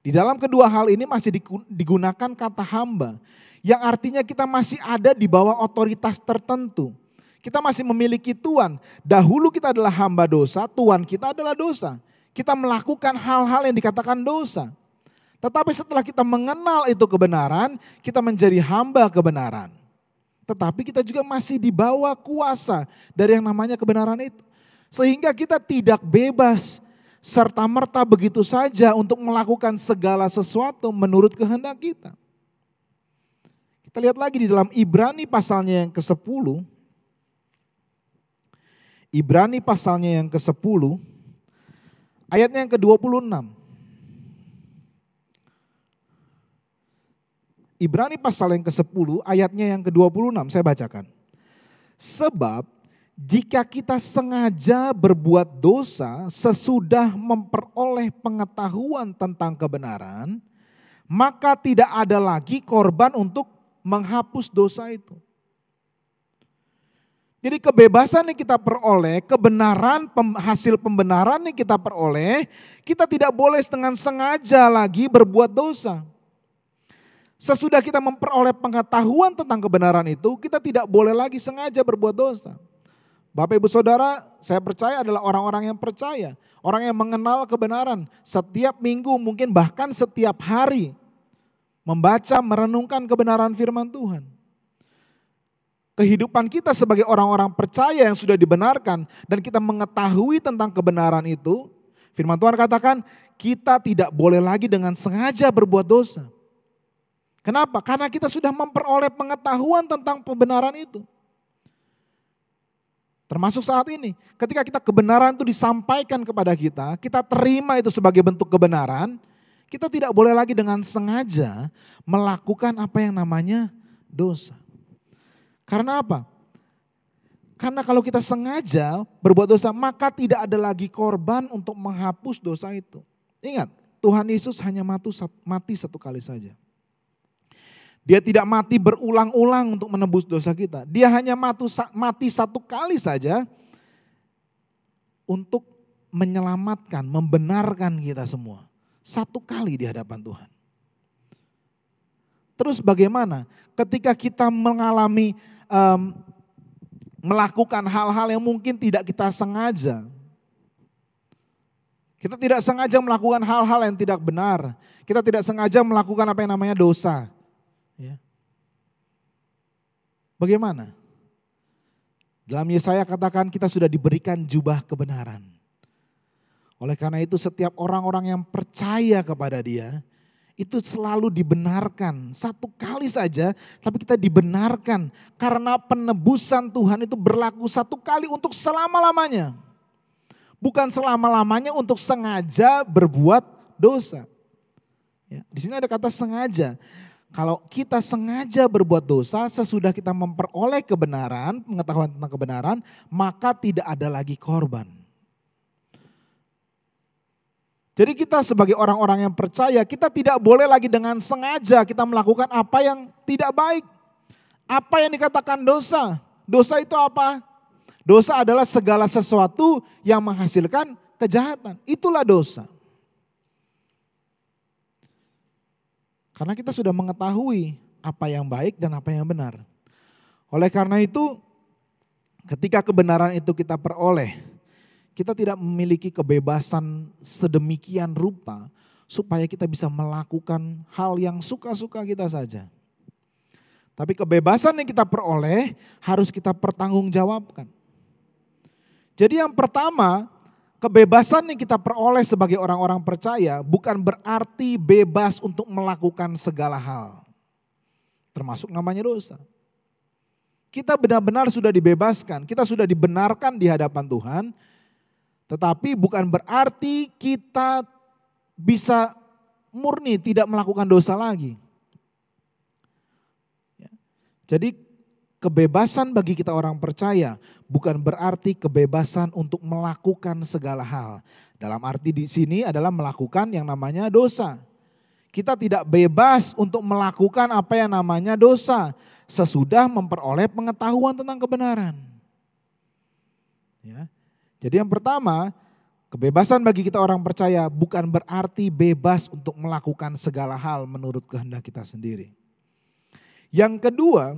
Di dalam kedua hal ini masih digunakan kata hamba. Yang artinya kita masih ada di bawah otoritas tertentu. Kita masih memiliki tuan. Dahulu kita adalah hamba dosa, tuan kita adalah dosa. Kita melakukan hal-hal yang dikatakan dosa. Tetapi setelah kita mengenal itu kebenaran, kita menjadi hamba kebenaran. Tetapi kita juga masih di bawah kuasa dari yang namanya kebenaran itu. Sehingga kita tidak bebas serta-merta begitu saja untuk melakukan segala sesuatu menurut kehendak kita. Kita lihat lagi di dalam Ibrani pasalnya yang ke-10. Ibrani pasalnya yang ke-10, ayatnya yang ke-26. Ibrani pasal yang ke-10, ayatnya yang ke-26, saya bacakan. Sebab jika kita sengaja berbuat dosa sesudah memperoleh pengetahuan tentang kebenaran, maka tidak ada lagi korban untuk menghapus dosa itu. Jadi kebebasan yang kita peroleh, kebenaran, hasil pembenaran yang kita peroleh, kita tidak boleh dengan sengaja lagi berbuat dosa. Sesudah kita memperoleh pengetahuan tentang kebenaran itu, kita tidak boleh lagi sengaja berbuat dosa. Bapak Ibu Saudara, saya percaya adalah orang-orang yang percaya. Orang yang mengenal kebenaran. Setiap minggu, mungkin bahkan setiap hari. Membaca, merenungkan kebenaran firman Tuhan. Kehidupan kita sebagai orang-orang percaya yang sudah dibenarkan dan kita mengetahui tentang kebenaran itu, firman Tuhan katakan kita tidak boleh lagi dengan sengaja berbuat dosa. Kenapa? Karena kita sudah memperoleh pengetahuan tentang kebenaran itu. Termasuk saat ini, ketika kita kebenaran itu disampaikan kepada kita terima itu sebagai bentuk kebenaran, kita tidak boleh lagi dengan sengaja melakukan apa yang namanya dosa. Karena apa? Karena kalau kita sengaja berbuat dosa, maka tidak ada lagi korban untuk menghapus dosa itu. Ingat, Tuhan Yesus hanya mati satu kali saja. Dia tidak mati berulang-ulang untuk menebus dosa kita. Dia hanya mati satu kali saja untuk menyelamatkan, membenarkan kita semua. Satu kali di hadapan Tuhan. Terus bagaimana ketika kita mengalami melakukan hal-hal yang mungkin tidak kita sengaja. Kita tidak sengaja melakukan hal-hal yang tidak benar. Kita tidak sengaja melakukan apa yang namanya dosa. Ya. Bagaimana? Dalam Yesaya katakan kita sudah diberikan jubah kebenaran. Oleh karena itu setiap orang-orang yang percaya kepada Dia, itu selalu dibenarkan. Satu kali saja, tapi kita dibenarkan. Karena penebusan Tuhan itu berlaku satu kali untuk selama-lamanya. Bukan selama-lamanya untuk sengaja berbuat dosa. Ya, di sini ada kata sengaja. Kalau kita sengaja berbuat dosa, sesudah kita memperoleh kebenaran, pengetahuan tentang kebenaran, maka tidak ada lagi korban. Jadi kita sebagai orang-orang yang percaya, kita tidak boleh lagi dengan sengaja kita melakukan apa yang tidak baik. Apa yang dikatakan dosa? Dosa itu apa? Dosa adalah segala sesuatu yang menghasilkan kejahatan. Itulah dosa. Karena kita sudah mengetahui apa yang baik dan apa yang benar. Oleh karena itu, ketika kebenaran itu kita peroleh, kita tidak memiliki kebebasan sedemikian rupa supaya kita bisa melakukan hal yang suka-suka kita saja. Tapi kebebasan yang kita peroleh harus kita pertanggungjawabkan. Jadi yang pertama, kebebasan yang kita peroleh sebagai orang-orang percaya bukan berarti bebas untuk melakukan segala hal. Termasuk namanya dosa. Kita benar-benar sudah dibebaskan, kita sudah dibenarkan di hadapan Tuhan. Tetapi bukan berarti kita bisa murni tidak melakukan dosa lagi. Jadi kebebasan bagi kita orang percaya bukan berarti kebebasan untuk melakukan segala hal. Dalam arti di sini adalah melakukan yang namanya dosa. Kita tidak bebas untuk melakukan apa yang namanya dosa sesudah memperoleh pengetahuan tentang kebenaran. Ya. Jadi yang pertama, kebebasan bagi kita orang percaya bukan berarti bebas untuk melakukan segala hal menurut kehendak kita sendiri. Yang kedua,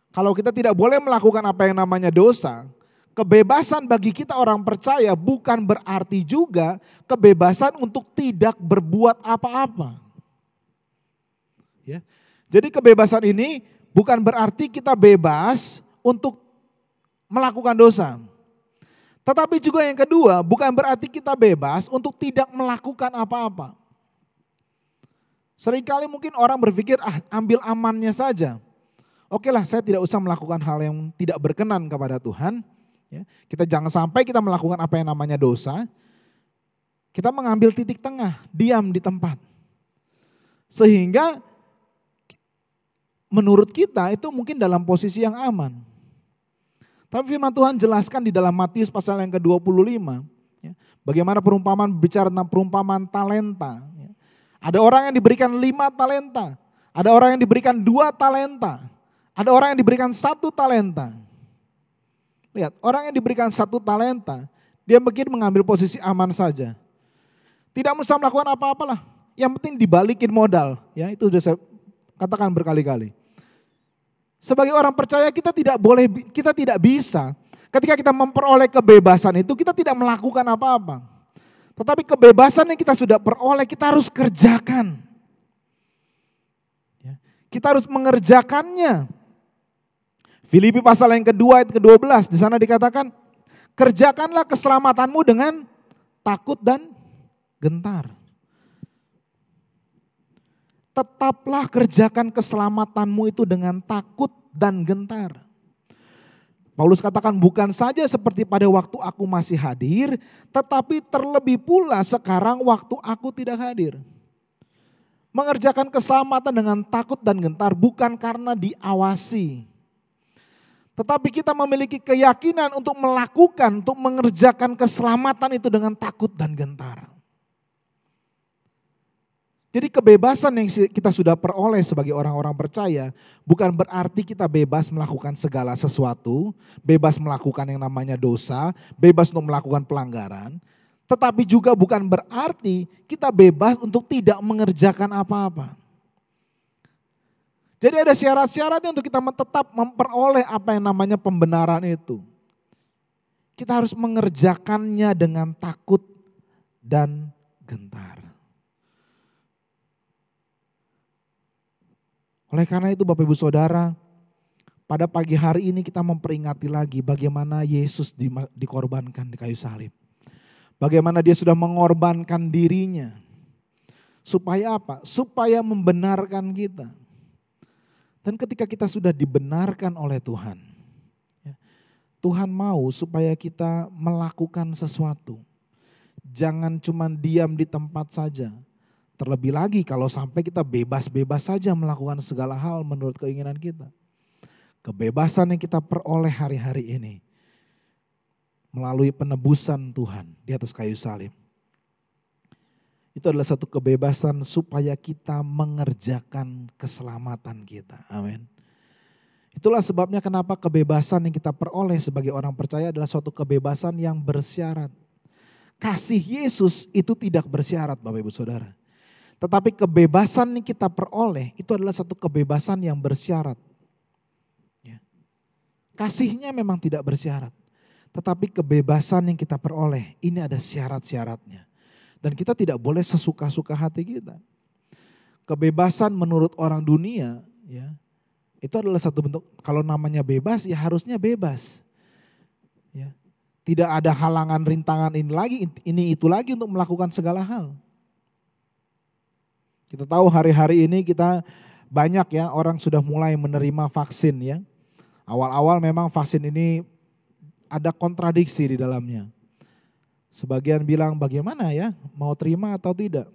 kalau kita tidak boleh melakukan apa yang namanya dosa, kebebasan bagi kita orang percaya bukan berarti juga kebebasan untuk tidak berbuat apa-apa. Ya. Jadi kebebasan ini bukan berarti kita bebas untuk melakukan dosa. Tetapi juga yang kedua, bukan berarti kita bebas untuk tidak melakukan apa-apa. Seringkali mungkin orang berpikir, ambil amannya saja. Oke lah, saya tidak usah melakukan hal yang tidak berkenan kepada Tuhan. Ya, kita jangan sampai kita melakukan apa yang namanya dosa. Kita mengambil titik tengah, diam di tempat. Sehingga menurut kita itu mungkin dalam posisi yang aman. Tapi firman Tuhan jelaskan di dalam Matius pasal yang ke-25. Ya, bagaimana perumpamaan berbicara tentang perumpamaan talenta. Ya. Ada orang yang diberikan 5 talenta. Ada orang yang diberikan 2 talenta. Ada orang yang diberikan 1 talenta. Lihat, orang yang diberikan 1 talenta, dia mungkin mengambil posisi aman saja. Tidak usah melakukan apa-apalah. Yang penting dibalikin modal. Ya, itu sudah saya katakan berkali-kali. Sebagai orang percaya kita tidak bisa. Ketika kita memperoleh kebebasan itu kita tidak melakukan apa-apa. Tetapi kebebasan yang kita sudah peroleh kita harus kerjakan. Ya, kita harus mengerjakannya. Filipi pasal yang kedua ayat ke-12 di sana dikatakan, kerjakanlah keselamatanmu dengan takut dan gentar. Tetaplah kerjakan keselamatanmu itu dengan takut dan gentar. Paulus katakan bukan saja seperti pada waktu aku masih hadir, tetapi terlebih pula sekarang waktu aku tidak hadir. Mengerjakan keselamatan dengan takut dan gentar bukan karena diawasi. Tetapi kita memiliki keyakinan untuk melakukan, untuk mengerjakan keselamatan itu dengan takut dan gentar. Jadi kebebasan yang kita sudah peroleh sebagai orang-orang percaya bukan berarti kita bebas melakukan segala sesuatu, bebas melakukan yang namanya dosa, bebas untuk melakukan pelanggaran. Tetapi juga bukan berarti kita bebas untuk tidak mengerjakan apa-apa. Jadi ada syarat-syaratnya untuk kita tetap memperoleh apa yang namanya pembenaran itu. Kita harus mengerjakannya dengan takut dan gentar. Oleh karena itu Bapak Ibu Saudara, pada pagi hari ini kita memperingati lagi bagaimana Yesus dikorbankan di kayu salib. Bagaimana dia sudah mengorbankan dirinya. Supaya apa? Supaya membenarkan kita. Dan ketika kita sudah dibenarkan oleh Tuhan, Tuhan mau supaya kita melakukan sesuatu. Jangan cuma diam di tempat saja. Terlebih lagi kalau sampai kita bebas-bebas saja melakukan segala hal menurut keinginan kita. Kebebasan yang kita peroleh hari-hari ini melalui penebusan Tuhan di atas kayu salib. Itu adalah satu kebebasan supaya kita mengerjakan keselamatan kita. Amin. Itulah sebabnya kenapa kebebasan yang kita peroleh sebagai orang percaya adalah suatu kebebasan yang bersyarat. Kasih Yesus itu tidak bersyarat Bapak Ibu Saudara. Tetapi kebebasan yang kita peroleh itu adalah satu kebebasan yang bersyarat. Ya. Kasihnya memang tidak bersyarat. Tetapi kebebasan yang kita peroleh ini ada syarat-syaratnya. Dan kita tidak boleh sesuka-suka hati kita. Kebebasan menurut orang dunia ya, itu adalah satu bentuk, kalau namanya bebas ya harusnya bebas. Ya. Tidak ada halangan rintangan ini itu lagi untuk melakukan segala hal. Kita tahu hari-hari ini kita banyak ya orang sudah mulai menerima vaksin ya. Awal-awal memang vaksin ini ada kontradiksi di dalamnya. Sebagian bilang bagaimana ya mau terima atau tidak.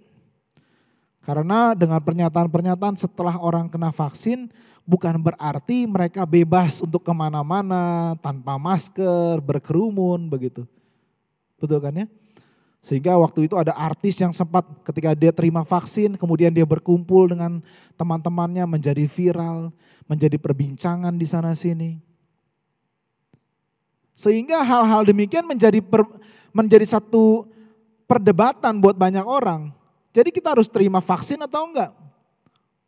Karena dengan pernyataan-pernyataan setelah orang kena vaksin bukan berarti mereka bebas untuk kemana-mana tanpa masker, berkerumun begitu. Betul kan ya? Sehingga waktu itu ada artis yang sempat ketika dia terima vaksin, kemudian dia berkumpul dengan teman-temannya menjadi viral, menjadi perbincangan di sana sini. Sehingga hal-hal demikian menjadi satu perdebatan buat banyak orang. Jadi kita harus terima vaksin atau enggak?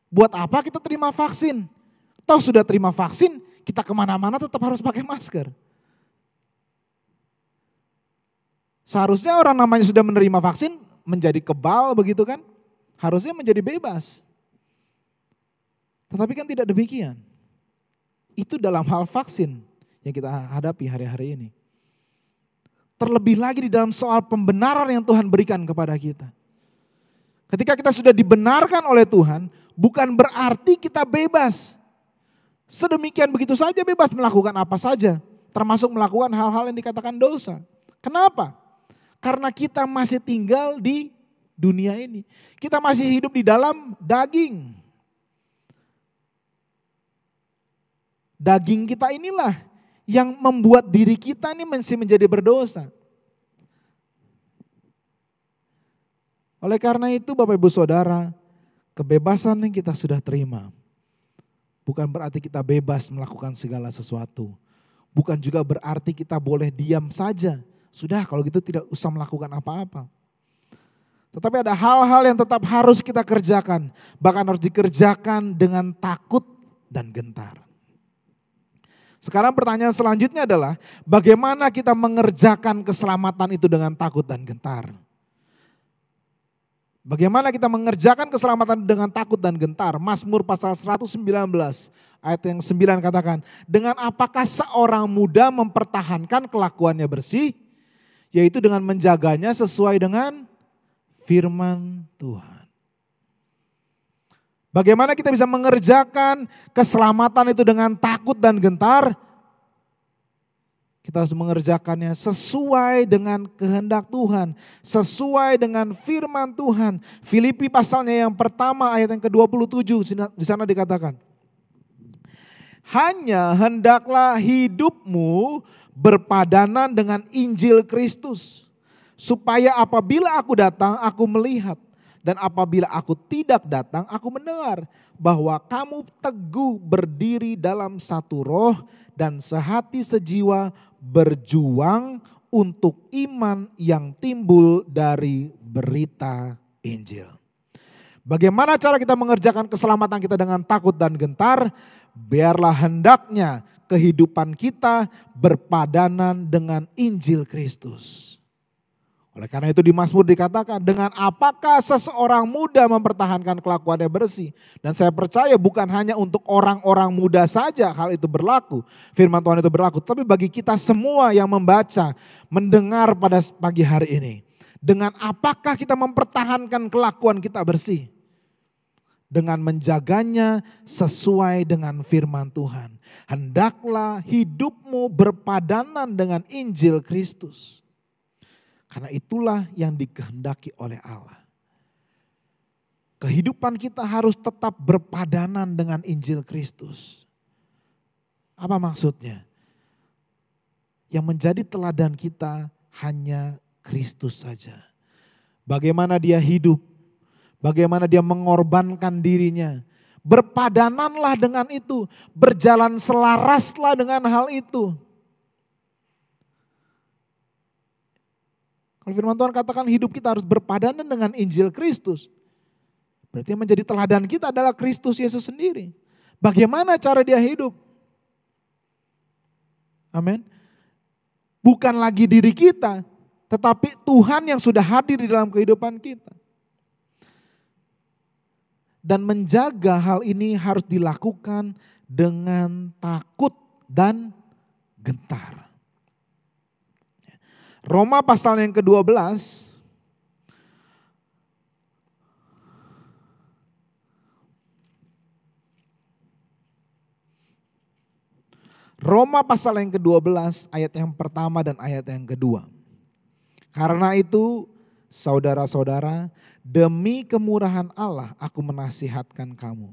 Buat apa kita terima vaksin? Toh sudah terima vaksin, kita kemana-mana tetap harus pakai masker. Seharusnya orang namanya sudah menerima vaksin menjadi kebal begitu kan. Harusnya menjadi bebas. Tetapi kan tidak demikian. Itu dalam hal vaksin yang kita hadapi hari-hari ini. Terlebih lagi di dalam soal pembenaran yang Tuhan berikan kepada kita. Ketika kita sudah dibenarkan oleh Tuhan, bukan berarti kita bebas. Sedemikian begitu saja bebas melakukan apa saja. Termasuk melakukan hal-hal yang dikatakan dosa. Kenapa? Karena kita masih tinggal di dunia ini. Kita masih hidup di dalam daging. Daging kita inilah yang membuat diri kita ini masih menjadi berdosa. Oleh karena itu Bapak Ibu Saudara, kebebasan yang kita sudah terima bukan berarti kita bebas melakukan segala sesuatu. bukan juga berarti kita boleh diam saja. Sudah kalau gitu tidak usah melakukan apa-apa. Tetapi ada hal-hal yang tetap harus kita kerjakan. Bahkan harus dikerjakan dengan takut dan gentar. Sekarang pertanyaan selanjutnya adalah bagaimana kita mengerjakan keselamatan itu dengan takut dan gentar. Bagaimana kita mengerjakan keselamatan dengan takut dan gentar? Mazmur pasal 119 ayat yang 9 katakan, dengan apakah seorang muda mempertahankan kelakuannya bersih? Yaitu dengan menjaganya sesuai dengan firman Tuhan. Bagaimana kita bisa mengerjakan keselamatan itu dengan takut dan gentar? Kita harus mengerjakannya sesuai dengan kehendak Tuhan. Sesuai dengan firman Tuhan. Filipi pasalnya yang pertama ayat yang ke-27 di sana dikatakan. Hanya hendaklah hidupmu berpadanan dengan Injil Kristus. Supaya apabila aku datang aku melihat. Dan apabila aku tidak datang aku mendengar. Bahwa kamu teguh berdiri dalam satu roh dan sehati sejiwa berjuang untuk iman yang timbul dari berita Injil. Bagaimana cara kita mengerjakan keselamatan kita dengan takut dan gentar? Biarlah hendaknya kehidupan kita berpadanan dengan Injil Kristus. Oleh karena itu di Mazmur dikatakan, dengan apakah seseorang muda mempertahankan kelakuannya bersih. Dan saya percaya bukan hanya untuk orang-orang muda saja hal itu berlaku. Firman Tuhan itu berlaku. Tapi bagi kita semua yang membaca, mendengar pada pagi hari ini. Dengan apakah kita mempertahankan kelakuan kita bersih. Dengan menjaganya sesuai dengan firman Tuhan. Hendaklah hidupmu berpadanan dengan Injil Kristus. Karena itulah yang dikehendaki oleh Allah. Kehidupan kita harus tetap berpadanan dengan Injil Kristus. Apa maksudnya? Yang menjadi teladan kita hanya Kristus saja. Bagaimana dia hidup, bagaimana dia mengorbankan dirinya. Berpadananlah dengan itu, berjalan selaraslah dengan hal itu. Kalau firman Tuhan katakan hidup kita harus berpadanan dengan Injil Kristus. Berarti yang menjadi teladan kita adalah Kristus Yesus sendiri. Bagaimana cara dia hidup? Amin. Bukan lagi diri kita, tetapi Tuhan yang sudah hadir di dalam kehidupan kita. Dan menjaga hal ini harus dilakukan dengan takut dan gentar. Roma pasal yang ke-12 Roma pasal yang ke-12 ayat yang pertama dan ayat yang kedua. Karena itu saudara-saudara, demi kemurahan Allah aku menasihatkan kamu.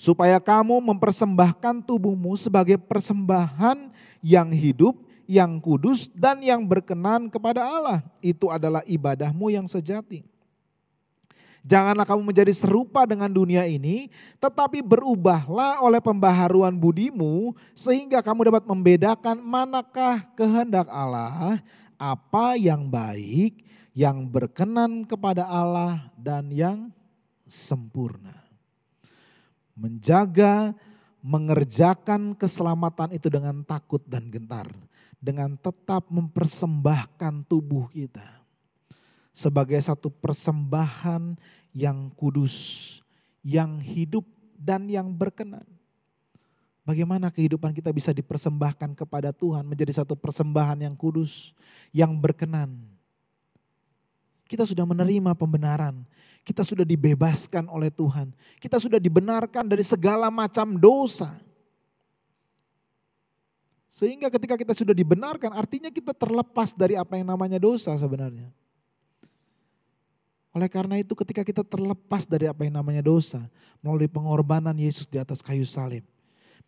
Supaya kamu mempersembahkan tubuhmu sebagai persembahan yang hidup, yang kudus dan yang berkenan kepada Allah. Itu adalah ibadahmu yang sejati. Janganlah kamu menjadi serupa dengan dunia ini, tetapi berubahlah oleh pembaharuan budimu, sehingga kamu dapat membedakan manakah kehendak Allah, apa yang baik, yang berkenan kepada Allah dan yang sempurna. Menjaga, mengerjakan keselamatan itu dengan takut dan gentar. Dengan tetap mempersembahkan tubuh kita sebagai satu persembahan yang kudus, yang hidup dan yang berkenan. Bagaimana kehidupan kita bisa dipersembahkan kepada Tuhan menjadi satu persembahan yang kudus, yang berkenan. Kita sudah menerima pembenaran, kita sudah dibebaskan oleh Tuhan, kita sudah dibenarkan dari segala macam dosa. Sehingga ketika kita sudah dibenarkan artinya kita terlepas dari apa yang namanya dosa sebenarnya. Oleh karena itu ketika kita terlepas dari apa yang namanya dosa melalui pengorbanan Yesus di atas kayu salib.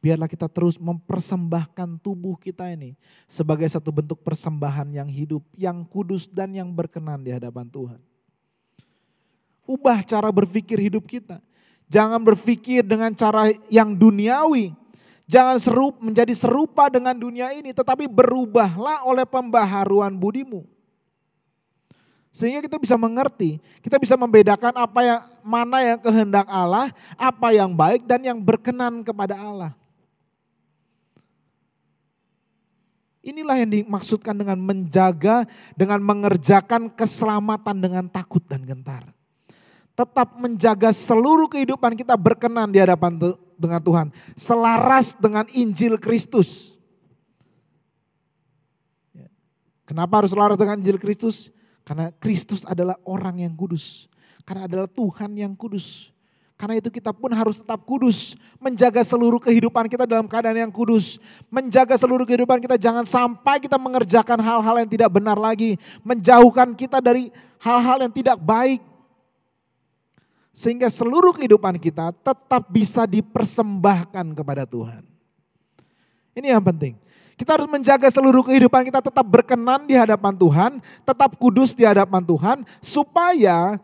Biarlah kita terus mempersembahkan tubuh kita ini sebagai satu bentuk persembahan yang hidup, yang kudus dan yang berkenan di hadapan Tuhan. Ubah cara berpikir hidup kita. Jangan berpikir dengan cara yang duniawi. Jangan menjadi serupa dengan dunia ini, tetapi berubahlah oleh pembaharuan budimu. Sehingga kita bisa mengerti, kita bisa membedakan mana yang kehendak Allah, apa yang baik dan yang berkenan kepada Allah. Inilah yang dimaksudkan dengan menjaga, dengan mengerjakan keselamatan dengan takut dan gentar. Tetap menjaga seluruh kehidupan kita berkenan di hadapan dengan Tuhan. Selaras dengan Injil Kristus. Kenapa harus selaras dengan Injil Kristus? Karena Kristus adalah orang yang kudus. Karena adalah Tuhan yang kudus. Karena itu kita pun harus tetap kudus. Menjaga seluruh kehidupan kita dalam keadaan yang kudus. Menjaga seluruh kehidupan kita jangan sampai kita mengerjakan hal-hal yang tidak benar lagi. Menjauhkan kita dari hal-hal yang tidak baik. Sehingga seluruh kehidupan kita tetap bisa dipersembahkan kepada Tuhan. Ini yang penting. Kita harus menjaga seluruh kehidupan kita tetap berkenan di hadapan Tuhan. Tetap kudus di hadapan Tuhan. Supaya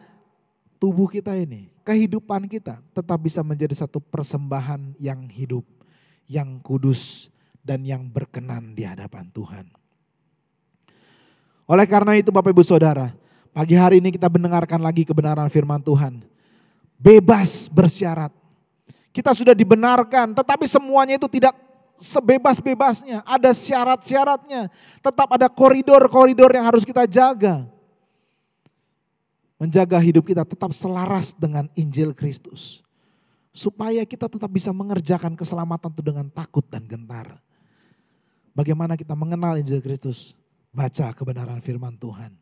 tubuh kita ini, kehidupan kita tetap bisa menjadi satu persembahan yang hidup. Yang kudus dan yang berkenan di hadapan Tuhan. Oleh karena itu Bapak Ibu Saudara, pagi hari ini kita mendengarkan lagi kebenaran firman Tuhan. Bebas bersyarat. Kita sudah dibenarkan, tetapi semuanya itu tidak sebebas-bebasnya. Ada syarat-syaratnya. Tetap ada koridor-koridor yang harus kita jaga. Menjaga hidup kita tetap selaras dengan Injil Kristus. Supaya kita tetap bisa mengerjakan keselamatan itu dengan takut dan gentar. Bagaimana kita mengenal Injil Kristus? Baca kebenaran firman Tuhan.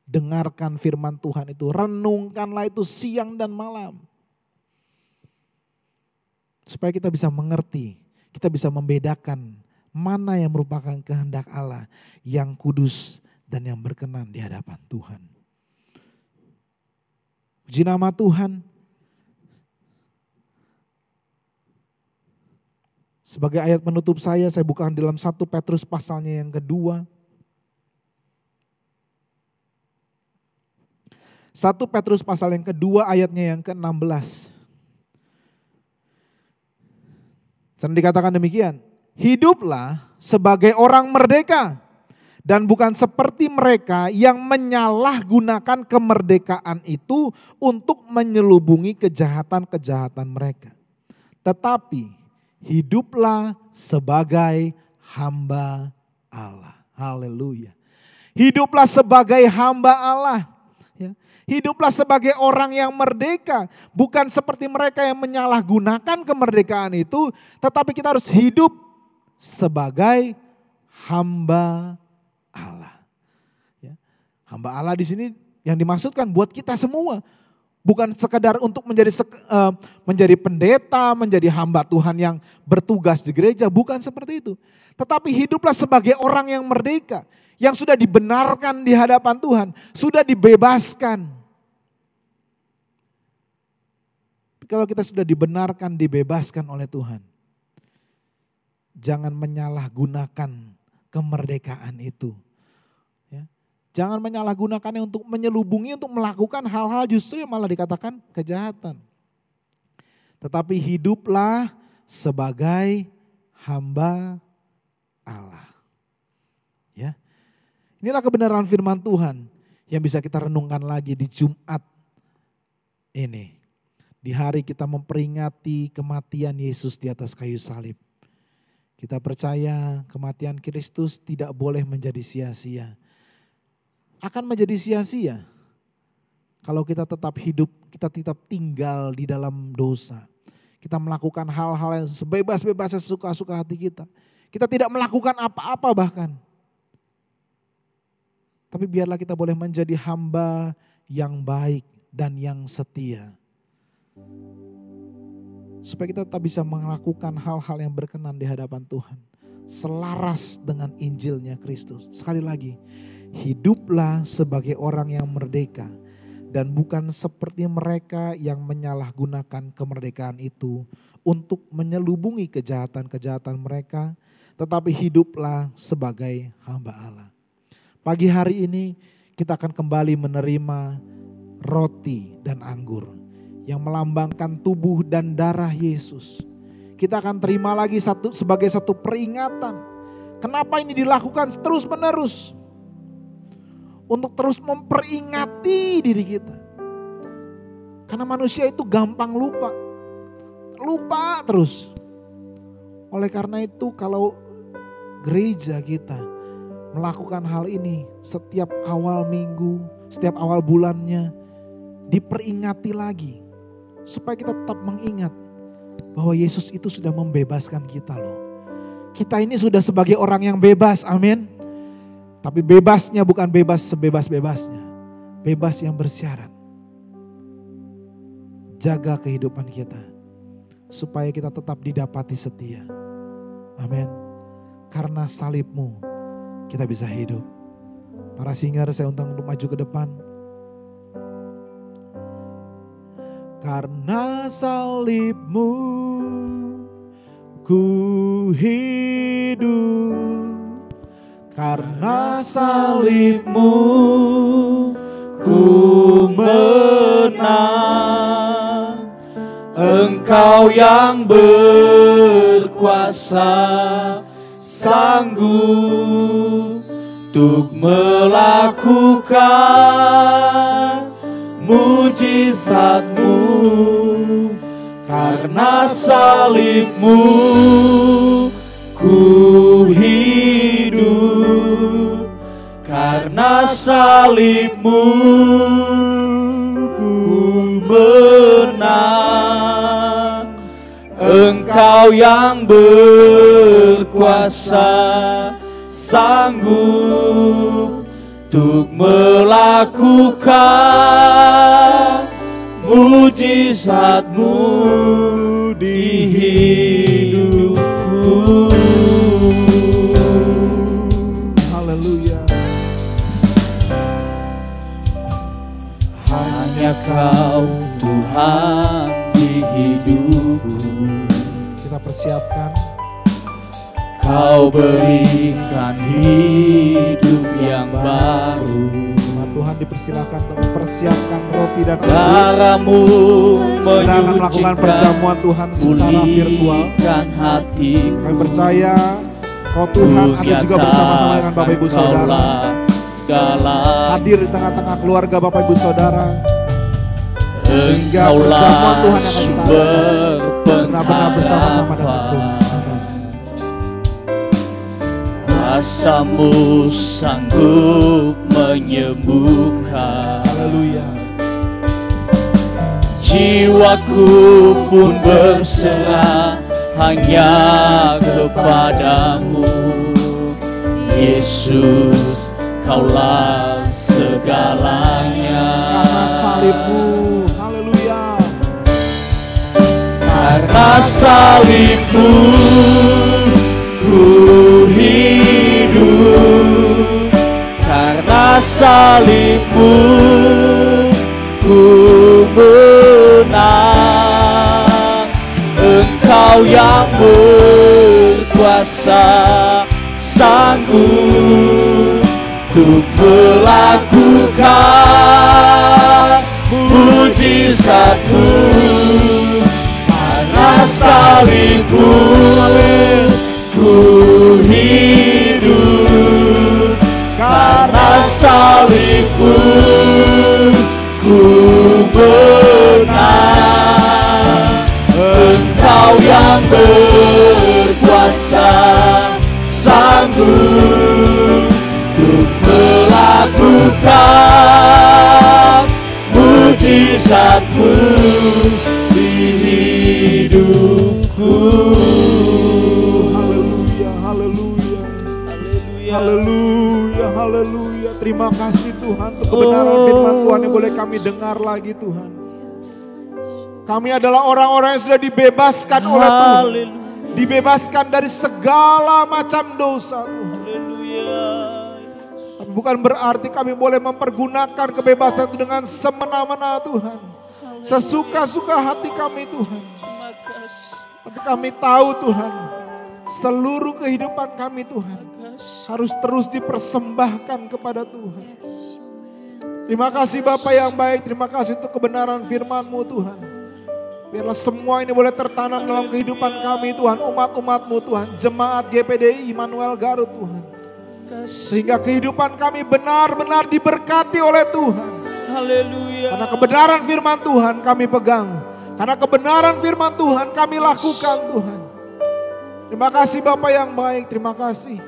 Dengarkan firman Tuhan itu. Renungkanlah itu siang dan malam. Supaya kita bisa mengerti. Kita bisa membedakan mana yang merupakan kehendak Allah yang kudus dan yang berkenan di hadapan Tuhan. Puji nama Tuhan. Sebagai ayat penutup saya bukakan dalam 1 Petrus pasalnya yang kedua. 1 Petrus pasal yang kedua ayatnya yang ke-16. Dan dikatakan demikian, hiduplah sebagai orang merdeka dan bukan seperti mereka yang menyalahgunakan kemerdekaan itu untuk menyelubungi kejahatan-kejahatan mereka. Tetapi hiduplah sebagai hamba Allah. Haleluya. Hiduplah sebagai hamba Allah. Hiduplah sebagai orang yang merdeka. Bukan seperti mereka yang menyalahgunakan kemerdekaan itu. Tetapi kita harus hidup sebagai hamba Allah. Hamba Allah di sini yang dimaksudkan buat kita semua. Bukan sekedar untuk menjadi pendeta, menjadi hamba Tuhan yang bertugas di gereja. Bukan seperti itu. Tetapi hiduplah sebagai orang yang merdeka. Yang sudah dibenarkan di hadapan Tuhan. Sudah dibebaskan. Kalau kita sudah dibenarkan, dibebaskan oleh Tuhan. Jangan menyalahgunakan kemerdekaan itu. Jangan menyalahgunakannya untuk menyelubungi, untuk melakukan hal-hal justru yang malah dikatakan kejahatan. Tetapi hiduplah sebagai hamba Allah. Ya. Inilah kebenaran firman Tuhan yang bisa kita renungkan lagi di Jumat ini. Di hari kita memperingati kematian Yesus di atas kayu salib. Kita percaya kematian Kristus tidak boleh menjadi sia-sia. Akan menjadi sia-sia kalau kita tetap hidup, kita tetap tinggal di dalam dosa. Kita melakukan hal-hal yang sebebas-bebasnya suka-suka hati kita. Kita tidak melakukan apa-apa bahkan. Tapi biarlah kita boleh menjadi hamba yang baik dan yang setia. Supaya kita tetap bisa melakukan hal-hal yang berkenan di hadapan Tuhan. Selaras dengan Injilnya Kristus. Sekali lagi, hiduplah sebagai orang yang merdeka. Dan bukan seperti mereka yang menyalahgunakan kemerdekaan itu untuk menyelubungi kejahatan-kejahatan mereka. Tetapi hiduplah sebagai hamba Allah. Pagi hari ini kita akan kembali menerima roti dan anggur yang melambangkan tubuh dan darah Yesus. kita akan terima lagi sebagai satu peringatan. Kenapa ini dilakukan terus menerus? Untuk terus memperingati diri kita. Karena manusia itu gampang lupa. Lupa terus. Oleh karena itu kalau gereja kita melakukan hal ini setiap awal minggu, setiap awal bulannya, diperingati lagi. Supaya kita tetap mengingat bahwa Yesus itu sudah membebaskan kita loh. Kita ini sudah sebagai orang yang bebas, amin. Tapi bebasnya bukan bebas sebebas-bebasnya. Bebas yang bersyarat. Jaga kehidupan kita. Supaya kita tetap didapati setia. Amin. Karena salibmu kita bisa hidup. Para singer saya undang untuk maju ke depan. Karena salibmu ku hidup, karena salibmu ku menang. Engkau yang berkuasa, sanggup untuk melakukan mujizatmu. Karena salibmu ku hidup, karena salibmu ku menang. Engkau yang berkuasa, sanggup untuk melakukan mujizatmu di hidupku. Haleluya. Hanya Kau Tuhan di hidupku. Kita persiapkan. Kau berikan hidup yang baru. Tuhan dipersilakan untuk mempersiapkan roti dan darah-Mu kita akan melakukan perjamuan Tuhan secara virtual. Kami percaya Roh Tuhan ada juga bersama-sama dengan Bapak Ibu Saudara. Hadir di tengah-tengah keluarga Bapak Ibu Saudara. Sehingga perjamuan Tuhan yang akan kita benar-benar bersama-sama dengan Tuhan. Kuasa-Mu sanggup menyembuhkan. Haleluya. Jiwaku pun berserah hanya kepadamu. Yesus, Kaulah segalanya. Karena salibmu, haleluya. Karena salibmu ku hidup, karena salibmu ku menang. Engkau yang berkuasa, sanggup untuk melakukan mujizatmu. Karena salibmu ku hidup, karena salibmu ku menang. Engkau yang berkuasa, sanggup untuk melakukan mujizatmu di hidupku. Haleluya, haleluya. Terima kasih Tuhan untuk kebenaran firman Tuhan yang boleh kami dengar lagi Tuhan. Kami adalah orang-orang yang sudah dibebaskan oleh Tuhan. Dibebaskan dari segala macam dosa Tuhan. Tapi bukan berarti kami boleh mempergunakan kebebasan itu dengan semena-mena Tuhan. Sesuka-suka hati kami Tuhan. Tapi kami tahu Tuhan, seluruh kehidupan kami Tuhan harus terus dipersembahkan kepada Tuhan. Terima kasih Bapa yang baik, terima kasih untuk kebenaran firman-Mu Tuhan. Biarlah semua ini boleh tertanam dalam kehidupan kami Tuhan. Umat-umat-Mu Tuhan. Jemaat GPDI Immanuel Garut Tuhan. Sehingga kehidupan kami benar-benar diberkati oleh Tuhan. Haleluya. Karena kebenaran firman Tuhan kami pegang. Karena kebenaran firman Tuhan kami lakukan Tuhan. Terima kasih Bapa yang baik. Terima kasih.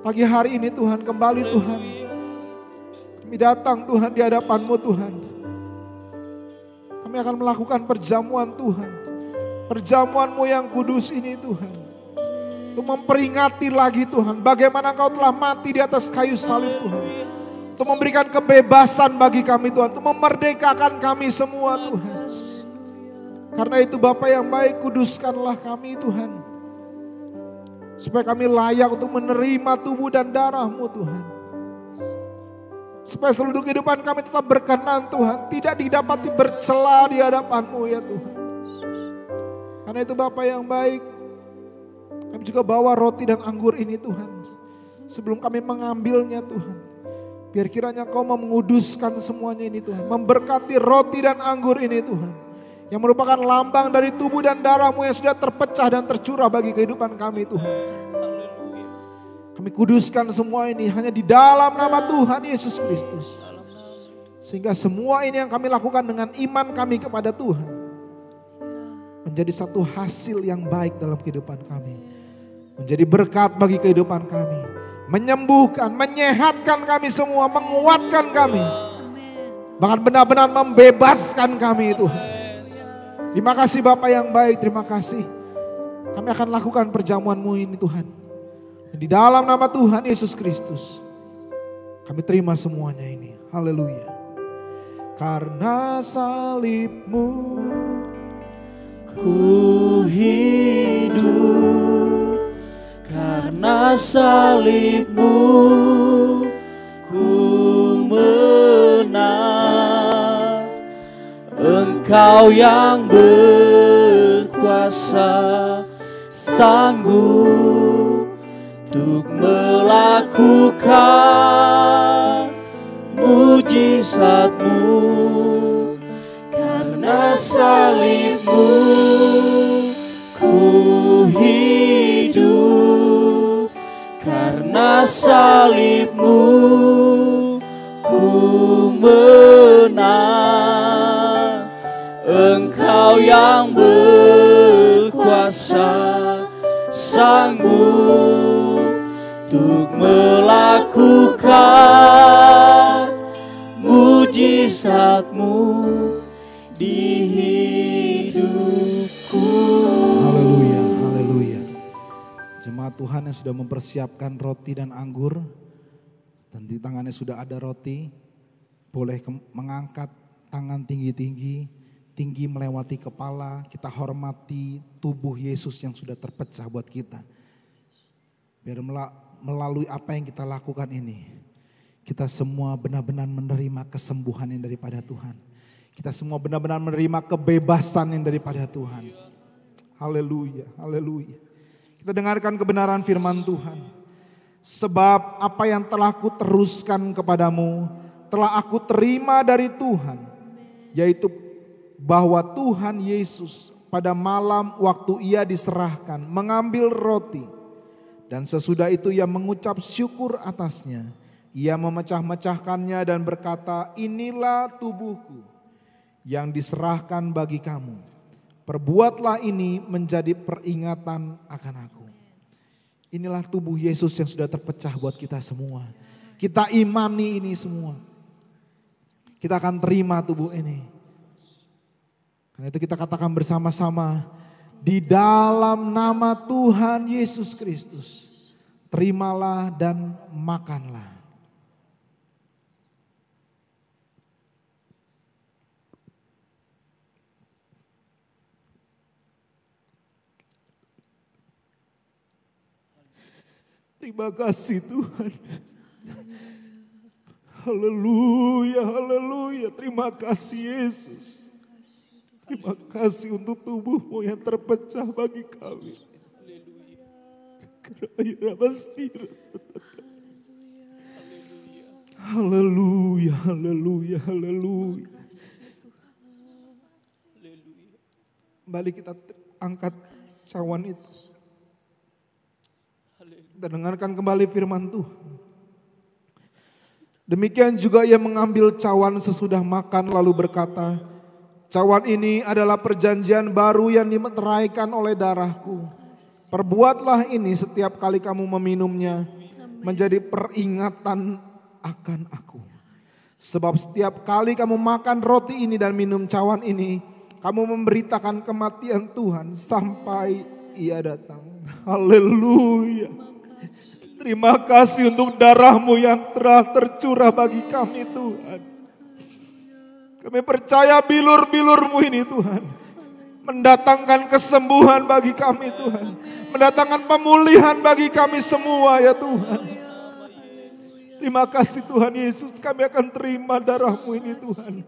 Pagi hari ini Tuhan kembali Tuhan. Kami datang Tuhan di hadapan-Mu Tuhan. Kami akan melakukan perjamuan Tuhan. Perjamuan-Mu yang kudus ini Tuhan. Untuk memperingati lagi Tuhan. Bagaimana Engkau telah mati di atas kayu salib Tuhan. Untuk memberikan kebebasan bagi kami Tuhan. Untuk memerdekakan kami semua Tuhan. Karena itu Bapa yang baik, kuduskanlah kami Tuhan. Supaya kami layak untuk menerima tubuh dan darah-Mu Tuhan. Supaya seluruh kehidupan kami tetap berkenan Tuhan. Tidak didapati bercela di hadapan-Mu ya Tuhan. Karena itu Bapa yang baik. Kami juga bawa roti dan anggur ini Tuhan. Sebelum kami mengambilnya Tuhan. Biar kiranya Kau mau menguduskan semuanya ini Tuhan. Memberkati roti dan anggur ini Tuhan. Yang merupakan lambang dari tubuh dan darah-Mu yang sudah terpecah dan tercurah bagi kehidupan kami Tuhan. Kami kuduskan semua ini hanya di dalam nama Tuhan Yesus Kristus. Sehingga semua ini yang kami lakukan dengan iman kami kepada Tuhan. Menjadi satu hasil yang baik dalam kehidupan kami. Menjadi berkat bagi kehidupan kami. Menyembuhkan, menyehatkan kami semua, menguatkan kami. Bahkan benar-benar membebaskan kami Tuhan. Terima kasih Bapa yang baik, terima kasih. Kami akan lakukan perjamuan-Mu ini Tuhan. Di dalam nama Tuhan Yesus Kristus. Kami terima semuanya ini. Haleluya. Karena salib-Mu Ku hidup. Karena salib-Mu ku menang. Engkau yang berkuasa, sanggup untuk melakukan mujizat-Mu. Karena salib-Mu ku hidup. Karena salib-Mu ku menang. Engkau yang berkuasa, sanggup untuk melakukan mujizat-Mu di hidupku. Haleluya, haleluya. Jemaat Tuhan yang sudah mempersiapkan roti dan anggur. Dan di tangannya sudah ada roti. Boleh mengangkat tangan tinggi-tinggi. Tinggi melewati kepala. Kita hormati tubuh Yesus yang sudah terpecah buat kita. Biar melalui apa yang kita lakukan ini, kita semua benar-benar menerima kesembuhan yang daripada Tuhan. Kita semua benar-benar menerima kebebasan yang daripada Tuhan. Haleluya, haleluya. Kita dengarkan kebenaran firman Tuhan. Sebab apa yang telah aku teruskan kepadamu, telah aku terima dari Tuhan. Yaitu bahwa Tuhan Yesus pada malam waktu Ia diserahkan mengambil roti. Dan sesudah itu Ia mengucap syukur atasnya. Ia memecah-mecahkannya dan berkata, inilah tubuhku yang diserahkan bagi kamu. Perbuatlah ini menjadi peringatan akan aku. Inilah tubuh Yesus yang sudah terpecah buat kita semua. Kita imani ini semua. Kita akan terima tubuh ini. Karena itu kita katakan bersama-sama. Di dalam nama Tuhan Yesus Kristus, terimalah dan makanlah. Terima kasih Tuhan. Haleluya, haleluya. Terima kasih Yesus. Terima kasih untuk tubuh-Mu yang terpecah bagi kami. Haleluya, haleluya, haleluya. Kembali kita angkat cawan itu. Kita dengarkan kembali firman Tuhan. Demikian juga ia mengambil cawan sesudah makan lalu berkata, cawan ini adalah perjanjian baru yang dimeteraikan oleh darahku. Perbuatlah ini setiap kali kamu meminumnya menjadi peringatan akan aku. Sebab setiap kali kamu makan roti ini dan minum cawan ini, kamu memberitakan kematian Tuhan sampai ia datang. Haleluya. Terima kasih untuk darah-Mu yang telah tercurah bagi kami Tuhan. Kami percaya bilur-bilur-Mu ini Tuhan mendatangkan kesembuhan bagi kami Tuhan. Mendatangkan pemulihan bagi kami semua ya Tuhan. Terima kasih Tuhan Yesus, kami akan terima darah-Mu ini Tuhan.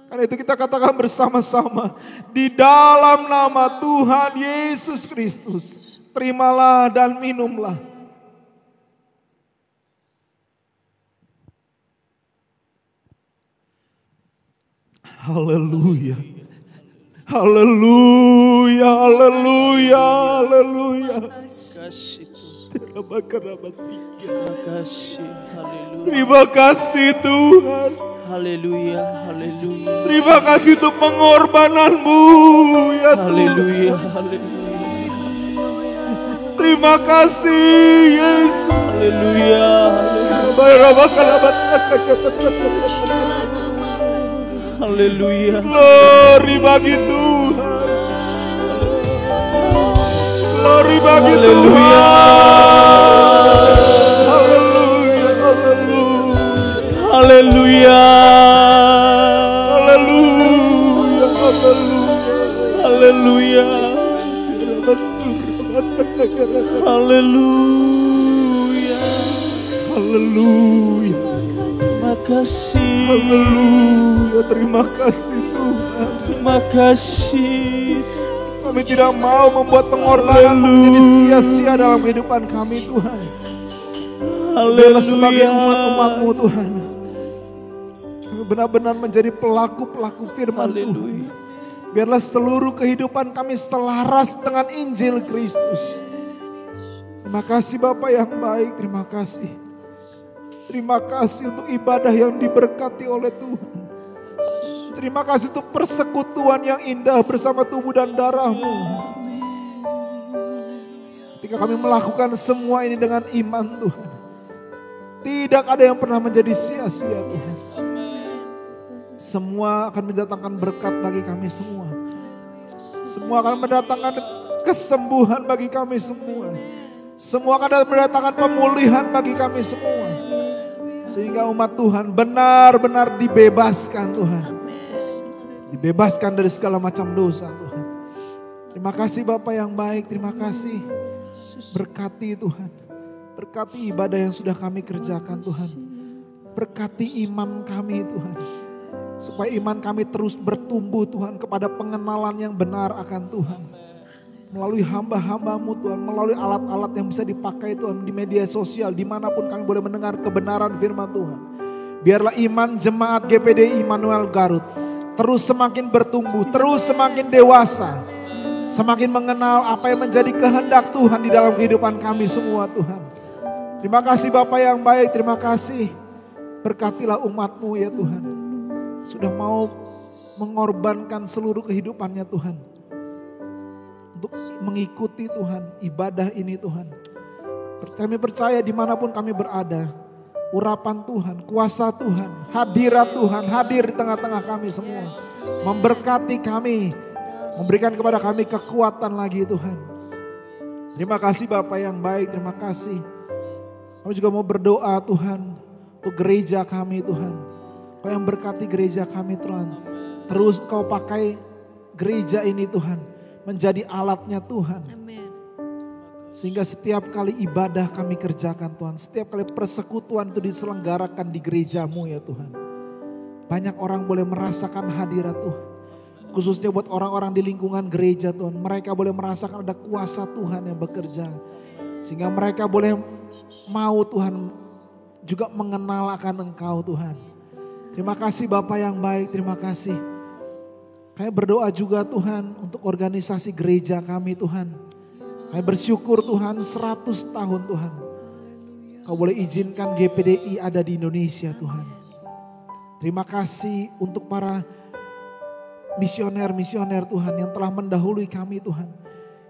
Karena itu kita katakan bersama-sama, di dalam nama Tuhan Yesus Kristus, terimalah dan minumlah. Haleluya. Haleluya, haleluya, haleluya. Terima kasih, haleluya. Terima kasih Tuhan. Haleluya, haleluya. Terima kasih untuk pengorbanan-Mu ya Tuhan. Haleluya, haleluya. Terima kasih Yesus. Haleluya, haleluya. Glory bagi Tuhan. Glory bagi Tuhan. Haleluya, haleluya. Haleluya. Haleluya, haleluya. Haleluya. Haleluya. Haleluya. Terima kasih. Haleluya. Terima kasih Tuhan. Terima kasih. Kami tidak mau membuat pengorbanan menjadi sia-sia dalam kehidupan kami Tuhan. Biarlah sebagai umat-umat-Mu Tuhan, kami benar-benar menjadi pelaku-pelaku firman Tuhan. Biarlah seluruh kehidupan kami selaras dengan Injil Kristus. Terima kasih Bapa yang baik, terima kasih. Terima kasih untuk ibadah yang diberkati oleh Tuhan. Terima kasih untuk persekutuan yang indah bersama tubuh dan darah-Mu. Ketika kami melakukan semua ini dengan iman Tuhan, tidak ada yang pernah menjadi sia-sia Tuhan. Semua akan mendatangkan berkat bagi kami semua. Semua akan mendatangkan kesembuhan bagi kami semua. Semua akan mendatangkan pemulihan bagi kami semua. Sehingga umat Tuhan benar-benar dibebaskan Tuhan. Dibebaskan dari segala macam dosa Tuhan. Terima kasih Bapa yang baik, terima kasih. Berkati Tuhan. Berkati ibadah yang sudah kami kerjakan Tuhan. Berkati iman kami Tuhan. Supaya iman kami terus bertumbuh Tuhan kepada pengenalan yang benar akan Tuhan. Melalui hamba-hamba-Mu Tuhan, melalui alat-alat yang bisa dipakai Tuhan di media sosial, dimanapun kami boleh mendengar kebenaran firman Tuhan. Biarlah iman jemaat GPD Immanuel Garut terus semakin bertumbuh, terus semakin dewasa. Semakin mengenal apa yang menjadi kehendak Tuhan di dalam kehidupan kami semua Tuhan. Terima kasih Bapa yang baik, terima kasih. Berkatilah umat-Mu ya Tuhan. Sudah mau mengorbankan seluruh kehidupannya Tuhan. Untuk mengikuti Tuhan, ibadah ini Tuhan. Kami percaya dimanapun kami berada, urapan Tuhan, kuasa Tuhan, hadirat Tuhan hadir di tengah-tengah kami semua. Memberkati kami, memberikan kepada kami kekuatan lagi Tuhan. Terima kasih Bapak yang baik, terima kasih. Kami juga mau berdoa Tuhan, untuk gereja kami Tuhan. Kau yang berkati gereja kami Tuhan. Terus Kau pakai gereja ini Tuhan. Menjadi alatnya Tuhan. Amin. Sehingga setiap kali ibadah kami kerjakan Tuhan. Setiap kali persekutuan itu diselenggarakan di gereja-Mu ya Tuhan. Banyak orang boleh merasakan hadirat Tuhan. Khususnya buat orang-orang di lingkungan gereja Tuhan. Mereka boleh merasakan ada kuasa Tuhan yang bekerja. Sehingga mereka boleh mau Tuhan juga mengenal akan Engkau Tuhan. Terima kasih Bapa yang baik, terima kasih. Kami berdoa juga Tuhan untuk organisasi gereja kami Tuhan. Kami bersyukur Tuhan 100 tahun Tuhan. Kau boleh izinkan GPDI ada di Indonesia Tuhan. Terima kasih untuk para misioner-misioner Tuhan yang telah mendahului kami Tuhan.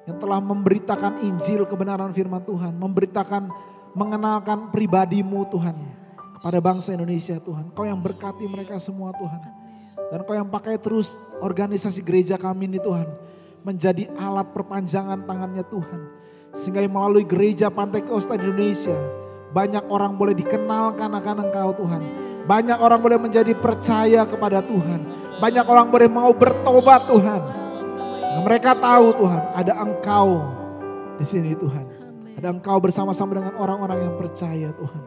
Yang telah memberitakan Injil kebenaran firman Tuhan. Mengenalkan pribadi-Mu Tuhan kepada bangsa Indonesia Tuhan. Kau yang berkati mereka semua Tuhan. Dan Kau yang pakai terus organisasi gereja kami ini Tuhan. Menjadi alat perpanjangan tangannya Tuhan. Sehingga melalui gereja Pantai Kosta di Indonesia. Banyak orang boleh dikenalkan akan Engkau Tuhan. Banyak orang boleh menjadi percaya kepada Tuhan. Banyak orang boleh mau bertobat Tuhan. Nah, mereka tahu Tuhan ada Engkau di sini Tuhan. Ada Engkau bersama-sama dengan orang-orang yang percaya Tuhan.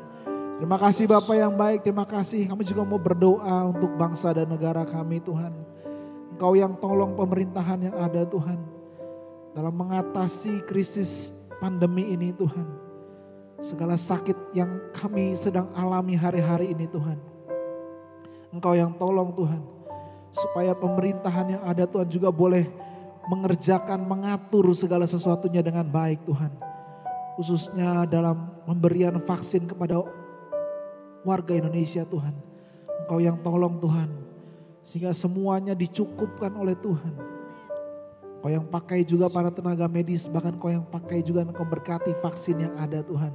Terima kasih Bapa yang baik, terima kasih. Kami juga mau berdoa untuk bangsa dan negara kami Tuhan. Engkau yang tolong pemerintahan yang ada Tuhan. Dalam mengatasi krisis pandemi ini Tuhan. Segala sakit yang kami sedang alami hari-hari ini Tuhan. Engkau yang tolong Tuhan. Supaya pemerintahan yang ada Tuhan juga boleh mengerjakan, mengatur segala sesuatunya dengan baik Tuhan. Khususnya dalam pemberian vaksin kepada warga Indonesia Tuhan. Engkau yang tolong Tuhan. Sehingga semuanya dicukupkan oleh Tuhan. Engkau yang pakai juga para tenaga medis. Bahkan Engkau yang pakai juga Engkau berkati vaksin yang ada Tuhan.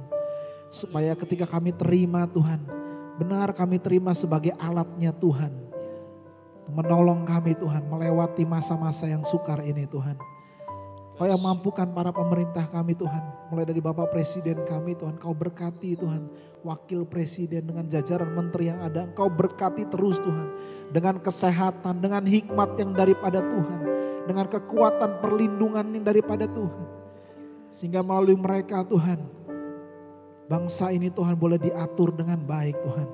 Supaya ketika kami terima Tuhan. Benar kami terima sebagai alatnya Tuhan. Menolong kami Tuhan melewati masa-masa yang sukar ini Tuhan. Kau yang mampukan para pemerintah kami Tuhan. Mulai dari Bapak Presiden kami Tuhan. Kau berkati Tuhan. Wakil Presiden dengan jajaran menteri yang ada. Engkau berkati terus Tuhan. Dengan kesehatan, dengan hikmat yang daripada Tuhan. Dengan kekuatan perlindungan yang daripada Tuhan. Sehingga melalui mereka Tuhan. Bangsa ini Tuhan boleh diatur dengan baik Tuhan.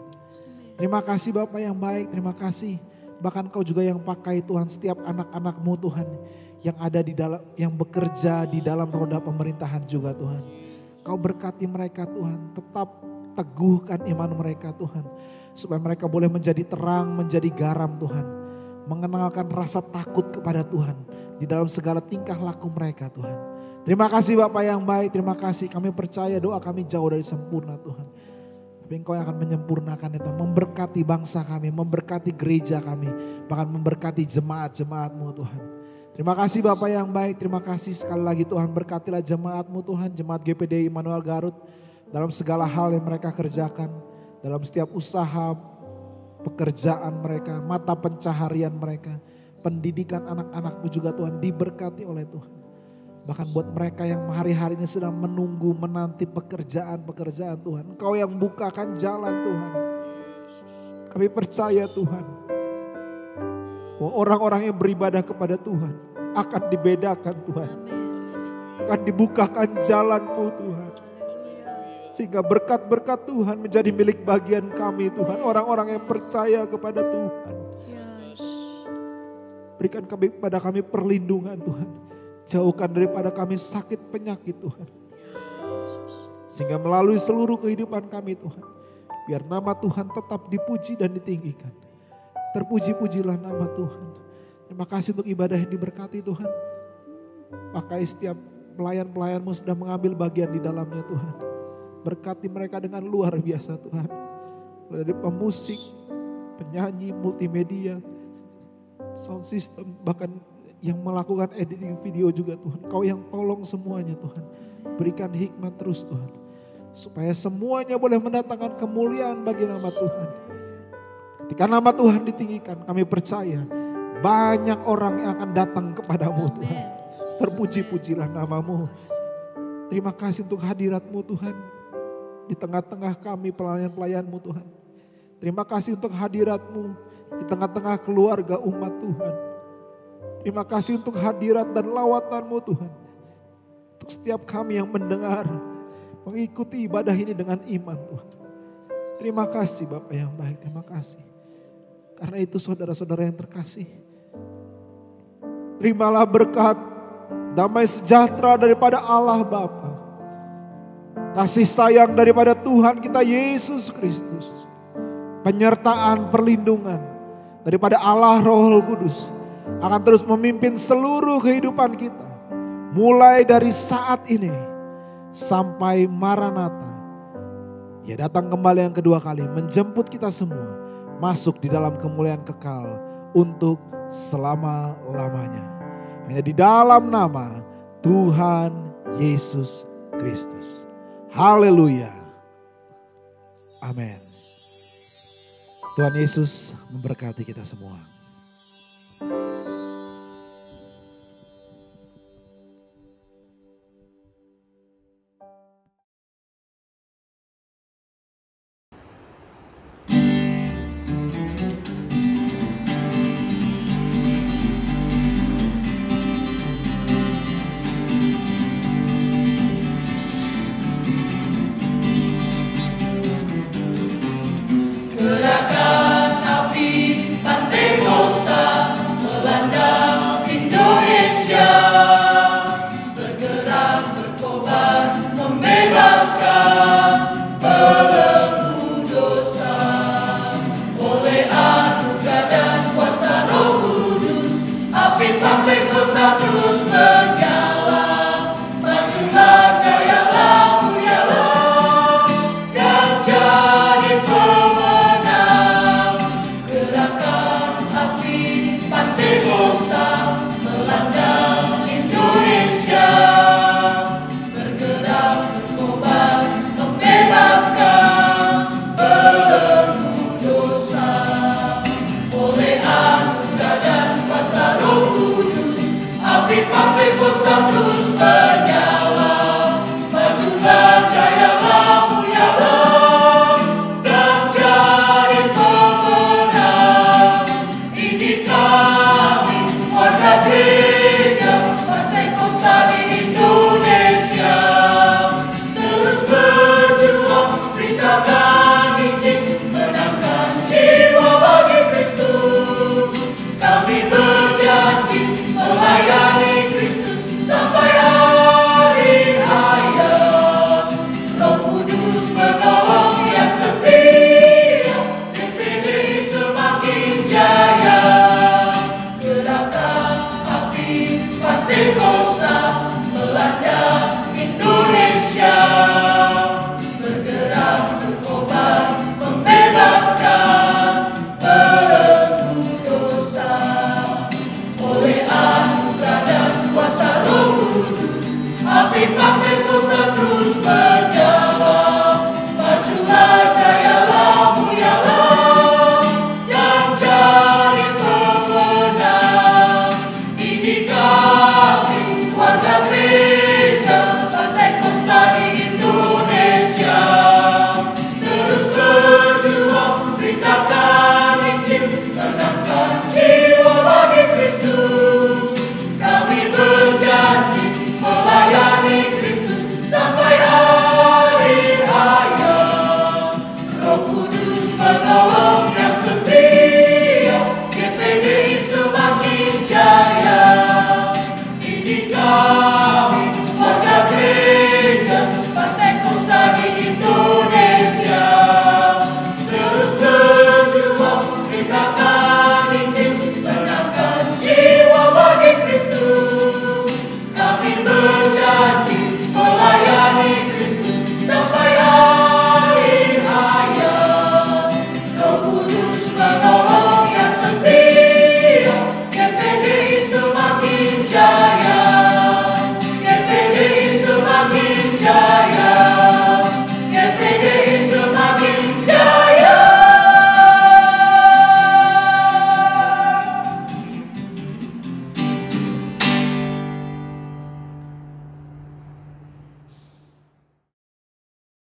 Terima kasih Bapak yang baik. Terima kasih. Bahkan Kau juga yang pakai Tuhan setiap anak-anak-Mu Tuhan. Yang ada di dalam, yang bekerja di dalam roda pemerintahan juga Tuhan. Kau berkati mereka Tuhan, tetap teguhkan iman mereka Tuhan. Supaya mereka boleh menjadi terang, menjadi garam Tuhan. Mengenalkan rasa takut kepada Tuhan. Di dalam segala tingkah laku mereka Tuhan. Terima kasih Bapak yang baik, terima kasih. Kami percaya doa kami jauh dari sempurna Tuhan. Tapi Engkau yang akan menyempurnakan itu. Memberkati bangsa kami, memberkati gereja kami. Bahkan memberkati jemaat-jemaat-Mu Tuhan. Terima kasih Bapak yang baik, terima kasih sekali lagi Tuhan, berkatilah jemaat-Mu Tuhan, jemaat GPDI Immanuel Garut, dalam segala hal yang mereka kerjakan, dalam setiap usaha, pekerjaan mereka, mata pencaharian mereka, pendidikan anak-anak-Mu juga Tuhan, diberkati oleh Tuhan. Bahkan buat mereka yang hari-hari ini sedang menunggu, menanti pekerjaan-pekerjaan Tuhan, Engkau yang bukakan jalan Tuhan. Kami percaya Tuhan, bahwa orang-orang yang beribadah kepada Tuhan akan dibedakan Tuhan. Akan dibukakan jalan-Mu Tuhan. Sehingga berkat-berkat Tuhan menjadi milik bagian kami Tuhan. Orang-orang yang percaya kepada Tuhan. Berikan kepada kami perlindungan Tuhan. Jauhkan daripada kami sakit penyakit Tuhan. Sehingga melalui seluruh kehidupan kami Tuhan. Biar nama Tuhan tetap dipuji dan ditinggikan. Terpuji-pujilah nama Tuhan. Terima kasih untuk ibadah yang diberkati Tuhan. Pakai setiap pelayan-pelayan-Mu sudah mengambil bagian di dalamnya Tuhan. Berkati mereka dengan luar biasa Tuhan. Dari pemusik, penyanyi, multimedia, sound system, bahkan yang melakukan editing video juga Tuhan. Kau yang tolong semuanya Tuhan. Berikan hikmat terus Tuhan. Supaya semuanya boleh mendatangkan kemuliaan bagi nama Tuhan. Ketika nama Tuhan ditinggikan, kami percaya banyak orang yang akan datang kepadamu Tuhan. Terpuji-pujilah nama-Mu. Terima kasih untuk hadirat-Mu Tuhan. Di tengah-tengah kami pelayan-pelayan-Mu Tuhan. Terima kasih untuk hadirat-Mu di tengah-tengah keluarga umat Tuhan. Terima kasih untuk hadirat dan lawatan-Mu Tuhan. Untuk setiap kami yang mendengar, mengikuti ibadah ini dengan iman Tuhan. Terima kasih Bapak yang baik, terima kasih. Karena itu saudara-saudara yang terkasih, terimalah berkat, damai sejahtera daripada Allah Bapa, kasih sayang daripada Tuhan kita Yesus Kristus, penyertaan perlindungan daripada Allah Roh Kudus, akan terus memimpin seluruh kehidupan kita. Mulai dari saat ini sampai Maranatha. Ia datang kembali yang kedua kali menjemput kita semua masuk di dalam kemuliaan kekal untuk selama-lamanya. Hanya di dalam nama Tuhan Yesus Kristus. Haleluya. Amin. Tuhan Yesus memberkati kita semua.